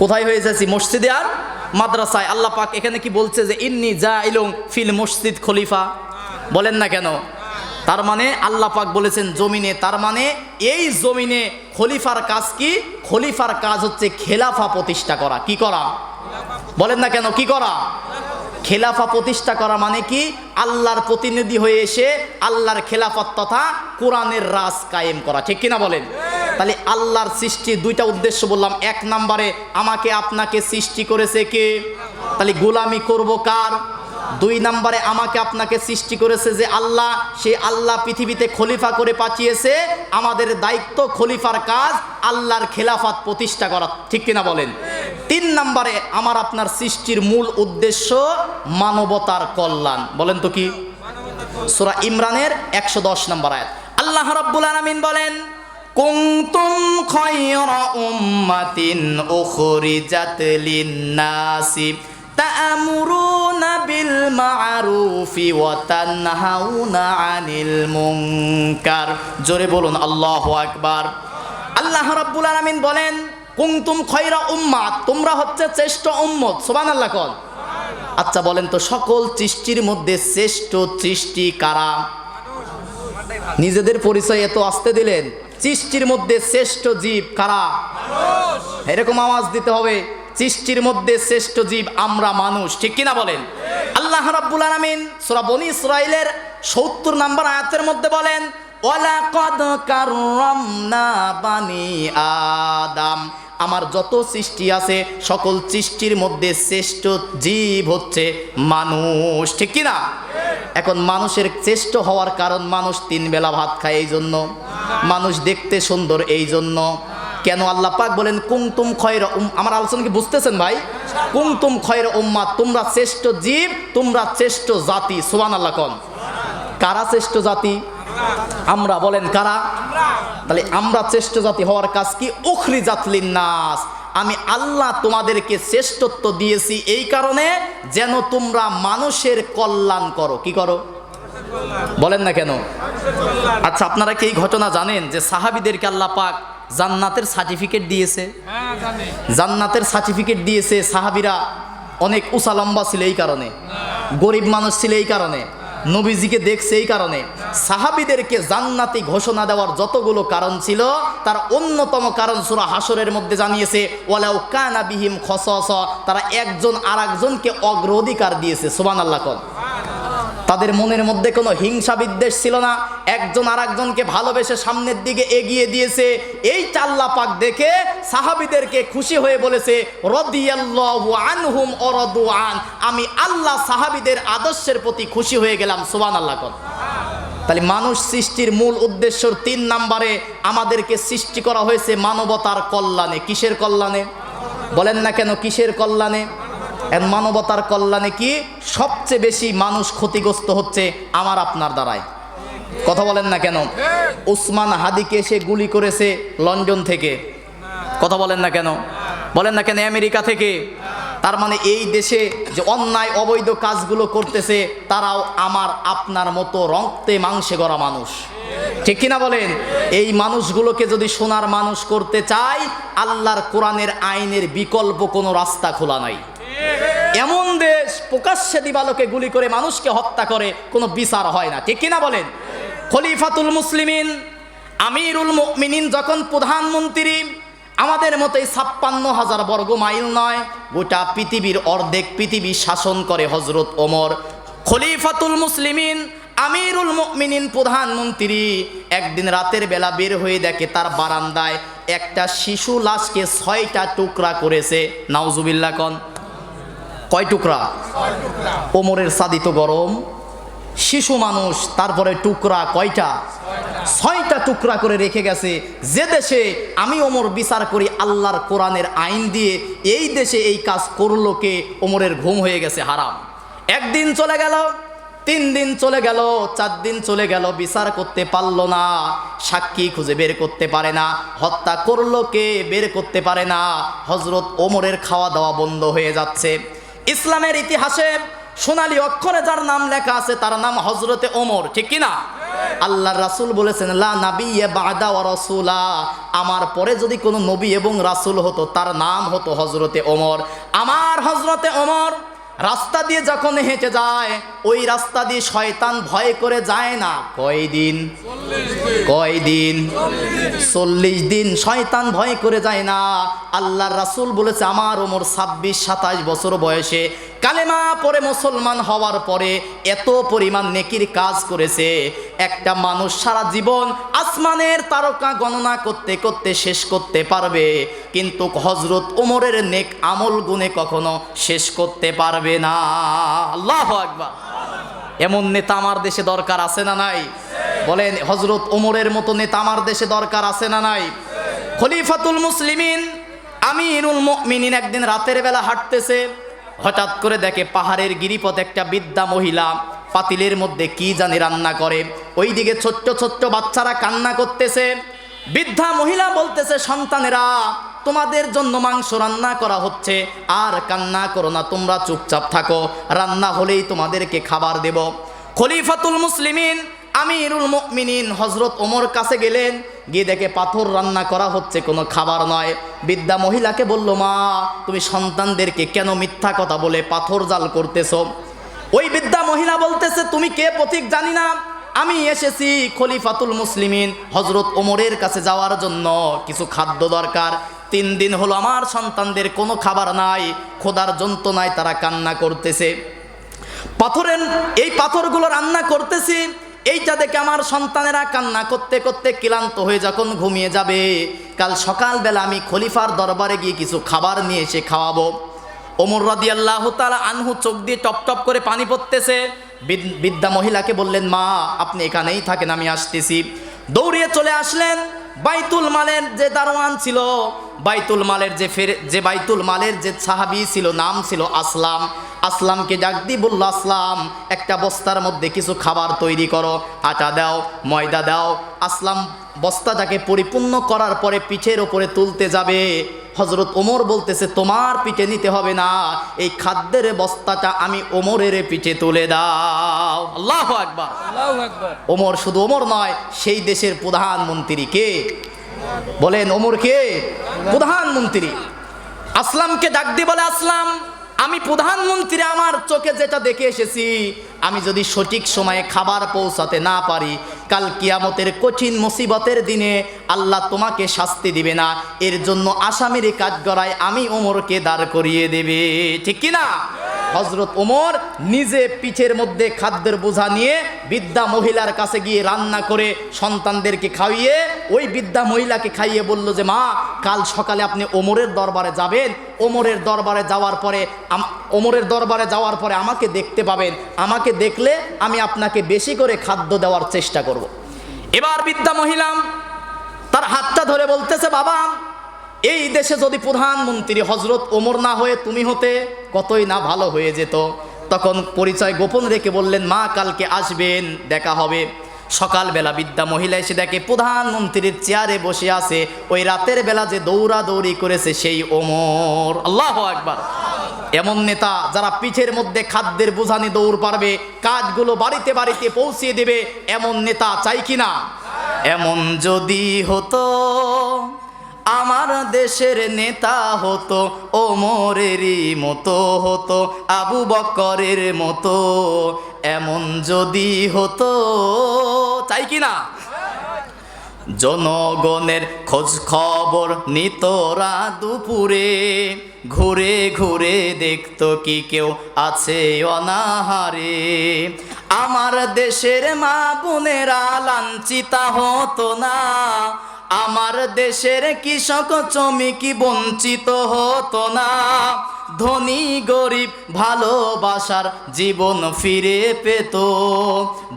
কোথায় হয়ে যাচ্ছি? মসজিদে আর মাদ্রাসায়। আল্লাহ পাক এখানে কি বলছে যে ইন্নী জাইলুন ফিল মসজিদ খলিফা? বলেন না কেন? তার মানে আল্লাহ পাক বলেছেন জমিনে, তার মানে এই জমিনে খলিফার কাজ কি? খলিফার কাজ হচ্ছে খেলাফা প্রতিষ্ঠা করা। কি করা? বলেন না কেন? কি করা? খেলাফা প্রতিষ্ঠা করা মানে কি? আল্লাহর প্রতিনিধি হয়ে এসে আল্লাহর খেলাফত তথা কোরআনের রাজ কায়েম করা, ঠিক কিনা বলেন? তাহলে আল্লাহর সৃষ্টির দুইটা উদ্দেশ্য বললাম। এক নম্বরে আমাকে আপনাকে সৃষ্টি করেছে কে? তাহলে গোলামি করব কার? দুই নম্বরে আমাকে আপনাকে সৃষ্টি করেছে যে আল্লাহ, সে আল্লাহ পৃথিবীতে খলিফা করে পাঠিয়েছে। আমাদের দায়িত্ব, খলিফার কাজ আল্লাহর খেলাফত প্রতিষ্ঠা করা, ঠিক কিনা বলেন? তিন নম্বরে আমার আপনার সৃষ্টির মূল উদ্দেশ্য মানবতার কল্যাণ। বলেন তো কি? সূরা ইমরানের 110 নম্বর আয়াত। আল্লাহ রাব্বুল আলামিন বলেন, কুনতুম খায়রা উম্মাতিন উখরিজাত লিন-নাসি তা'মুরুনা বিল মা'রুফি ওয়া তানহাউনা আনিল মুনকার। জোরে বলুন আল্লাহু আকবার। আল্লাহ রাব্বুল আলামিন বলেন, কুনতুম খায়রা উম্মাত, তোমরা হচ্ছে শ্রেষ্ঠ উম্মত। সুবহানাল্লাহ কোন? আচ্ছা বলেন তো, সকল সৃষ্টির মধ্যে শ্রেষ্ঠ সৃষ্টি কারা? নিজেদের পরিচয় এত আসতে দিলেন। সৃষ্টির মধ্যে শ্রেষ্ঠ জীব কারা? এরকম আওয়াজ দিতে হবে, সৃষ্টির মধ্যে শ্রেষ্ঠ জীব আমরা মানুষ, ঠিক কিনা বলেন? আল্লাহ রাব্বুল আলামিন সূরা বনী ইসরাঈলের ৭০ নম্বর আয়াতের মধ্যে বলেন, ওয়ালাকাদ কাররামনা বানি আদম, আমার যত সৃষ্টি আছে সকল সৃষ্টির মধ্যে শ্রেষ্ঠ জীব হচ্ছে মানুষ, ঠিক কিনা? এখন মানুষের শ্রেষ্ঠ হওয়ার কারণ, মানুষ 3 বেলা ভাত খায় এই জন্য, মানুষ দেখতে সুন্দর এই জন্য। কেন আল্লাহ পাক বলেন কুনতুম খায়রা আমার আলোচনা কি বুঝতেছেন ভাই? কুনতুম খায়রা উম্মাত, তোমরা শ্রেষ্ঠ জীব, তোমরা শ্রেষ্ঠ জাতি। সুবহানাল্লাহ কোন? কারা শ্রেষ্ঠ জাতি? আমরা। বলেন কারা? তাহলে আমরা শ্রেষ্ঠ জাতি হওয়ার কাজ কি? উখরিজাত লিন-নাস, আমি আল্লাহ তোমাদেরকে শ্রেষ্ঠত্ব দিয়েছি এই কারণে যেন তোমরা মানুষের কল্যাণ করো। কি করো? বলেন না কেন? আচ্ছা আপনারা কি এই ঘটনা জানেন যে সাহাবীদেরকে আল্লাহ পাক জান্নাতের সার্টিফিকেট দিয়েছে? জান্নাতের সার্টিফিকেট দিয়েছে। সাহাবীরা অনেক উঁচা লম্বা ছিল এই কারণে, গরিব মানুষ ছিল এই কারণে, নবীজিকে দেখছে এই কারণে। সাহাবীদেরকে জান্নাতি ঘোষণা দেওয়ার যতগুলো কারণ ছিল তার অন্যতম কারণ সূরা হাসরের মধ্যে জানিয়েছে, ওয়ালাউ কানা বিহিম খাসাসা, তারা একজন আরেকজনকে অগ্রাধিকার দিয়েছে। সুবহানাল্লাহ কোন? তাদের মনের মধ্যে কোনো হিংসা বিদ্বেষ ছিল না, একজন আরেকজনকে ভালোবেসে সামনের দিকে এগিয়ে দিয়েছে। এই আল্লাহ পাক দেখে সাহাবীদেরকে খুশি হয়ে বলেছে, রাদিয়াল্লাহু আনহুম ওয়া রাদু আন, আমি আল্লাহ সাহাবীদের আদর্শের প্রতি খুশি হয়ে গেলাম। সুবহানাল্লাহ কোন? তাহলে মানুষ সৃষ্টির মূল উদ্দেশ্যর 3 নম্বরে আমাদেরকে সৃষ্টি করা হয়েছে মানবতার কল্যাণে। কিসের কল্যাণে? বলেন না কেন কিসের কল্যাণে? মানবতার কল্যাণে কি? সবচেয়ে বেশি মানুষ ক্ষতিগ্রস্ত হচ্ছে আমার আপনার দ্বারায়। কথা বলেন না কেন? উসমান হাদিকে এসে গুলি করেছে লন্ডন থেকে। কথা বলেন না কেন? বলেন না কেন আমেরিকা থেকে? তার মানে এই দেশে যে অন্যায় অবৈধ কাজগুলো করতেছে তারাও আমার আপনার মতো রক্তে মাংসে গড়া মানুষ, ঠিক কিনা বলেন? এই মানুষগুলোকে যদি সোনার মানুষ করতে চাই, আল্লাহর কোরআনের আইনের বিকল্প কোনো রাস্তা খোলা নাই। এমন দেশ প্রকাশ্যে দিবালোকে গুলি করে মানুষকে হত্যা করে, কোনো বিচার হয় না, ঠিক কিনা বলেন? খলিফাতুল মুসলিমিন আমিরুল মুমিনিন যখন প্রধানমন্ত্রী, আমাদের মতোই 56,000 বর্গ মাইল নয়, গোটা পৃথিবীর অর্ধেক পৃথিবী শাসন করে হযরত ওমর। খলিফাতুল মুসলিমিন আমিরুল মুমিনিন প্রধানমন্ত্রী একদিন রাতের বেলা বের হয়ে দেখে তার বারান্দায় একটা শিশু লাশকে 6টা টুকরা করেছে। নাউজুবিল্লাহ কোন? কয় টুকরা? ওমরের সাদি তো গরম, শিশু মানুষ, তারপরে টুকরা কয়টা? 6টা টুকরা করে রেখে গেছে। যে দেশে আমি ওমর বিচার করি আল্লাহর কোরআনের আইন দিয়ে, এই দেশে এই কাজ করলো কে? ওমরের ঘুম হয়ে গেছে হারাম। একদিন চলে গেল, 3 দিন চলে গেল, 4 দিন চলে গেল, বিচার করতে পারলো না, সাক্ষী খুঁজে বের করতে পারে না, হত্যা করলো কে বের করতে পারে না। হযরত ওমরের খাওয়া দাওয়া বন্ধ হয়ে যাচ্ছে। ইসলামের ইতিহাসে সোনালী অক্ষরে যার নাম লেখা আছে তার নাম হযরতে ওমর, ঠিক কিনা? আল্লাহর রাসূল বলেছেন, লা নাবিয়্যা বা'দা ওয়া রাসূলা, আমার পরে যদি কোনো নবী এবং রাসূল হতো তার নাম হতো হযরতে ওমর। আমার হযরতে ওমর রাস্তা দিয়ে যখন হেঁটে যায়, ওই রাস্তা দিয়ে শয়তান ভয় করে যায় না। কয়দিন? 40 দিন শয়তান ভয় করে যায় না। আল্লাহর রাসূল বলেছে আমার ওমর 26-27 বছর বয়সে কালেমা পড়ে মুসলমান হওয়ার পরে এত পরিমাণ নেকির কাজ করেছে, একটা মানুষ সারা জীবন আসমানের তারকা গণনা করতে করতে শেষ করতে পারবে, কিন্তু হযরত ওমরের নেক আমল গুণে কখনো শেষ করতে পারবে না। আল্লাহু আকবার। এমন নেতা আমার দেশে দরকার আছে না নাই? বলেন, হযরত ওমরের মতো নেতা আমার দেশে দরকার আছে না নাই? খলিফাতুল মুসলিমিন আমিরুল মুমিনিন একদিন রাতের বেলা হাঁটতেছে, হঠাৎ করে দেখে পাহাড়ের গিরিপথে একটা বৃদ্ধা মহিলা পাতিলের মধ্যে কি জানি রান্না করে। ওইদিকে ছোট্ট ছোট্ট বাচ্চারা কান্না করতেছে। বৃদ্ধা মহিলা বলতেছে, সন্তানেরা তোমাদের জন্য মাংস রান্না করা হচ্ছে, আর কান্না করো না, তোমরা চুপচাপ থাকো, রান্না হলেই তোমাদেরকে খাবার দেব। খলিফাতুল মুসলিমিন আমিরুল মুমিনিন হযরত ওমর কাছে গেলেন, গিয়ে দেখে পাথর রান্না করা হচ্ছে, কোনো খাবার নয়। বৃদ্ধা মহিলাকে বলল, মা তুমি সন্তানদেরকে কেন মিথ্যা কথা বলে পাথর জাল করতেছো? ওই বৃদ্ধা মহিলা বলতেছে, তুমি কে পথিক জানি না, আমি এসেছি খলিফাতুল মুসলিমিন হযরত ওমরের কাছে যাওয়ার জন্য, কিছু খাদ্য দরকার। 3 দিন হলো আমার সন্তানদের কোনো খাবার নাই, খোদার যন্ত্রণায় তারা কান্না করতেছে। এই পাথরগুলো রান্না করতেছি, এইটা দেখে আমার সন্তানেরা কান্না করতে করতে ক্লান্ত হয়ে যখন ঘুমিয়ে যাবে, কাল সকালবেলা আমি খলিফার দরবারে গিয়ে কিছু খাবার নিয়ে এসে খাওয়াবো। ওমর রাদিয়াল্লাহু তাআলা আনহু চোখ দিয়ে টপ টপ করে পানি পড়তেছে। বৃদ্ধা মহিলাকে বললেন, মা আপনি এখানেই থাকেন, আমি আসতেছি। দৌড়িয়ে চলে আসলেন। বাইতুল মালের যে দারোয়ান ছিল, বাইতুল মালের যে সাহাবী ছিল, নাম ছিল আসলাম। আসলামকে ডাক দিয়ে বলল, আসলাম একটা বস্তার মধ্যে কিছু খাবার তৈরি করো, আটা দাও, ময়দা দাও। আসলাম বস্তাটাকে পরিপূর্ণ করার পরে পিঠের ওপরে তুলতে যাবে। হযরত ওমর বলতেছে, তোমার পিঠে নিতে হবে না, এই খাদ্যের বস্তাটা আমি ওমরের পিঠে তুলে দাও। আল্লাহু আকবার। ওমর শুধু ওমর নয়, সেই দেশের প্রধানমন্ত্রী কে? বলেন, ওমর কে? প্রধানমন্ত্রী। আসলামকে ডাক দিয়ে বলে, আসলাম আমি প্রধানমন্ত্রী, আমার চোখে যেটা দেখে এসেছি, আমি যদি সঠিক সময়ে খাবার পৌঁছাতে না পারি, কাল কিয়ামতের কঠিন মুসিবতের দিনে আল্লাহ তোমাকে শাস্তি দিবে না, এর জন্য আসামির কাঠগড়ায় আমি ওমরকে দাঁড় করিয়ে দেবে। ঠিক কিনা? হযরত ওমর নিজে পিঠের মধ্যে খাদ্যের বোঝা নিয়ে বৃদ্ধা মহিলার কাছে গিয়ে রান্না করে সন্তানদেরকে খাইয়ে ওই বৃদ্ধা মহিলাকে খাইয়ে বলল যে, মা কাল সকালে আপনি ওমরের দরবারে যাবেন, ওমরের দরবারে যাওয়ার পরে আমাকে দেখতে পাবেন, আমাকে দেখলে আমি আপনাকে বেশি করে খাদ্য দেওয়ার চেষ্টা করব। এবার বৃদ্ধা মহিলা তার হাতটা ধরে বলতেছে, বাবা এই দেশে যদি প্রধানমন্ত্রী হযরত ওমর না হয়ে তুমি হতে, কতই না ভালো হয়ে যেত। তখন পরিচয় গোপন রেখে বললেন, মা কালকে আসবেন, দেখা হবে। সকালবেলা বৃদ্ধা মহিলা এসে দেখে প্রধানমন্ত্রীর চেয়ারে বসে আছে ওই রাতের বেলা যে দৌড়াদৌড়ি করেছে সেই ওমর। আল্লাহু আকবার। এমন নেতা যারা পিঠের মধ্যে খাদ্যের বোঝানি দৌড় পারবে, কাজগুলো বাড়িতে বাড়িতে পৌঁছিয়ে দেবে, এমন নেতা চাই কিনা? এমন যদি হতো আমার দেশের নেতা হতো, ওমরেরই মতো হতো, আবু বকরের মতো, এমন যদি হতো, চাই কিনা? জনগণের খোঁজ খবর নিত রাত দুপুরে, ঘুরে ঘুরে দেখতো কি কেউ আছে অনাহারে। আমার দেশের মা বোনেরা লাঞ্ছিতা হতো না, আমার দেশের কৃষক শ্রমিক বঞ্চিত হতো না, ধনী গরিব ভালোবাসার জীবন ফিরে পেত,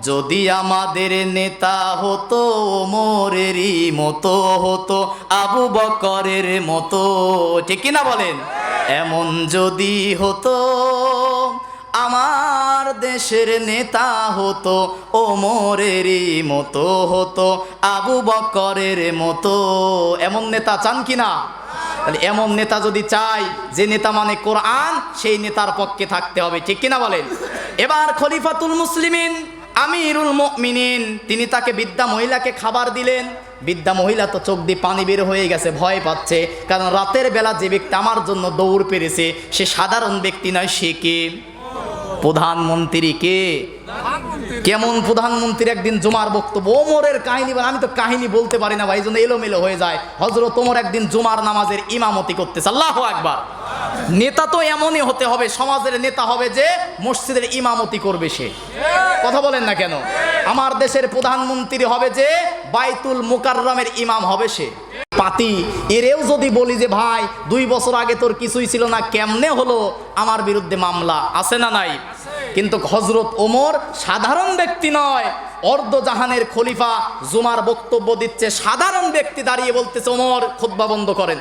যদি আমাদের নেতা হতো ওমরেরই মতো হতো, আবু বকরের মতো। ঠিক কিনা বলেন? এমন যদি হতো আমার দেশের নেতা হতো, ওমরেরই মতো হতো, আবু বকরের মতো। এমন নেতা চান কিনা? তাহলে এমন নেতা যদি চাই, যে নেতা মানে কোরআন, সেই নেতার পক্ষে থাকতে হবে। ঠিক কিনা বলেন? এবার খলিফাতুল মুসলিমিন আমিরুল মুমিনিন তিনি তাকে বৃদ্ধা মহিলাকে খাবার দিলেন। বৃদ্ধা মহিলা তো চোখ দিয়ে পানি বের হয়ে গেছে, ভয় পাচ্ছে, কারণ রাতের বেলা যে ব্যক্তি আমার জন্য দৌড় পেরেছে সে সাধারণ ব্যক্তি নয়, সে কে? প্রধানমন্ত্রী কে? কেমন প্রধানমন্ত্রী? একদিন জুমার বক্তব্য, ওমরের কাহিনী, আমি তো কাহিনী বলতে পারি না ভাই, এই জন্য এলোমেলো হয়ে যায়। হযরত ওমর একদিন জুমার নামাজের ইমামতি করতেছে। আল্লাহু আকবার। নেতা তো এমনই হতে হবে, সমাজের নেতা হবে যে মসজিদের ইমামতি করবে সে। কথা বলেন না কেন? আমার দেশের প্রধানমন্ত্রী হবে যে বাইতুল মুকাররমের ইমাম হবে সে। পাতি এরেও যদি বলি যে ভাই 2 বছর আগে তোর কিছুই ছিল না, কেমনে হলো? আমার বিরুদ্ধে মামলা আছে না নাই? কিন্তু হযরত ওমর সাধারণ ব্যক্তি নয়, অর্ধজাহানের খলিফা জুমার বক্তব্য দিচ্ছে, সাধারণ ব্যক্তি দাঁড়িয়ে বলতেছে ওমর খুতবা বন্ধ করেন।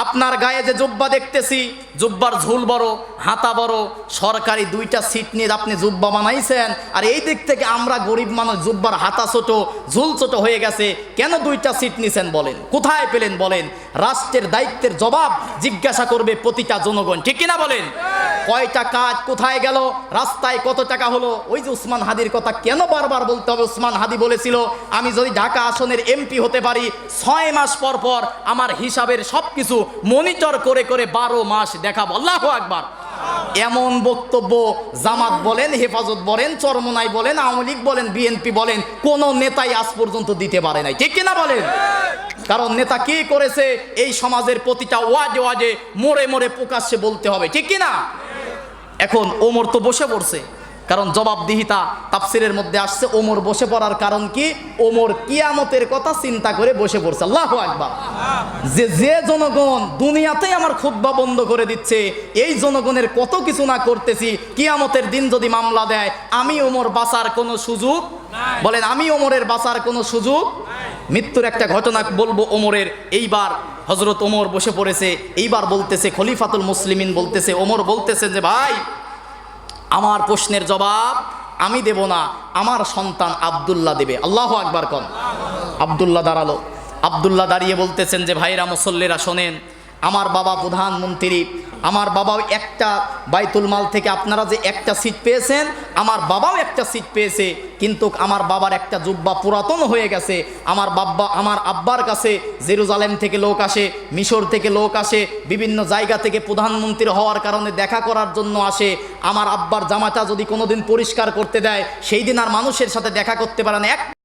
আপনার গায়ে যে জুব্বা দেখতেছি, জুব্বার ঝুল বড়, হাতা বড়, সরকারি 2টা সিট নিয়ে আপনি জুব্বা বানাইছেন, আর এই দিক থেকে আমরা গরিব মানুষ, জুব্বার হাতা ছোট, ঝুল ছোট হয়ে গেছে, কেন 2টা সিট নিছেন বলেন? কোথায় পেলেন বলেন? রাষ্ট্রের দায়িত্বের জবাব জিজ্ঞাসা করবে প্রতিটা জনগণ, ঠিক কিনা বলেন? কয়টা কাজ কোথায় গেল, রাস্তায় কত টাকা হলো? ওই যে উসমান হাদির কথা কেন বারবার বলতে হবে? উসমান হাদি বলেছিল, আমি যদি ঢাকা আসনের এমপি হতে পারি, 6 মাস পর পর আমার হিসাবের সবকিছু মনিটর করে করে 12 মাস দেখাবো। আল্লাহু আকবার। এমন বক্তব্য জামাত বলেন, হেফাজত বলেন, চরমনাই বলেন, আওয়ামী লীগ বলেন, বিএনপি বলেন, কোন নেতাই আজ পর্যন্ত দিতে পারে নাই, ঠিক কিনা বলেন? কারণ নেতা কি করেছে এই সমাজের প্রতিটা ওয়াজে ওয়াজে মোড়ে মোড়ে প্রকাশ্যে বলতে হবে, ঠিক কিনা? এখন ওমর তো বসে পড়ছে, কারণ জবাবদিহিতা তাফসিরের মধ্যে আসছে। ওমর বসে পড়ার কারণ কি? ওমর কিয়ামতের কথা চিন্তা করে বসে পড়ছে। আল্লাহু আকবার। যে জনগণ দুনিয়াতেই আমার খুতবা বন্ধ করে দিচ্ছে, এই জনগণের কত কিছু না করতেছি, কিয়ামতের দিন যদি মামলা দেয়, আমি ওমর বাঁচার কোনো সুযোগ? বলেন, আমি ওমরের বাঁচার কোনো সুযোগ? মৃত্যুর একটা ঘটনা বলবো ওমরের। এইবার হযরত ওমর বসে পড়েছে, এইবার বলতেছে খলিফাতুল মুসলিমিন বলতেছে, ওমর বলতেছে যে ভাই, আমার প্রশ্নের জবাব আমি দেব না, আমার সন্তান আব্দুল্লাহ দেবে। আল্লাহু আকবার কোন। আব্দুল্লাহ দাঁড়ালো। আব্দুল্লাহ দাঁড়িয়ে বলতেছেন যে ভাইরা মুসল্লিরা শোনেন, আমার বাবা প্রধানমন্ত্রী, আমার বাবাও একটা বাইতুল মাল থেকে আপনারা যে একটা সিট পেয়েছেন, আমার বাবাও একটা সিট পেয়েছে, কিন্তু আমার বাবার একটা জুব্বা পুরাতন হয়ে গেছে। আমার আব্বার কাছে জেরুজালেম থেকে লোক আসে, মিশর থেকে লোক আসে, বিভিন্ন জায়গা থেকে প্রধানমন্ত্রী হওয়ার কারণে দেখা করার জন্য আসে। আমার আব্বার জামাটা যদি কোনোদিন পরিষ্কার করতে দেয়, সেই দিন আর মানুষের সাথে দেখা করতে পারে না।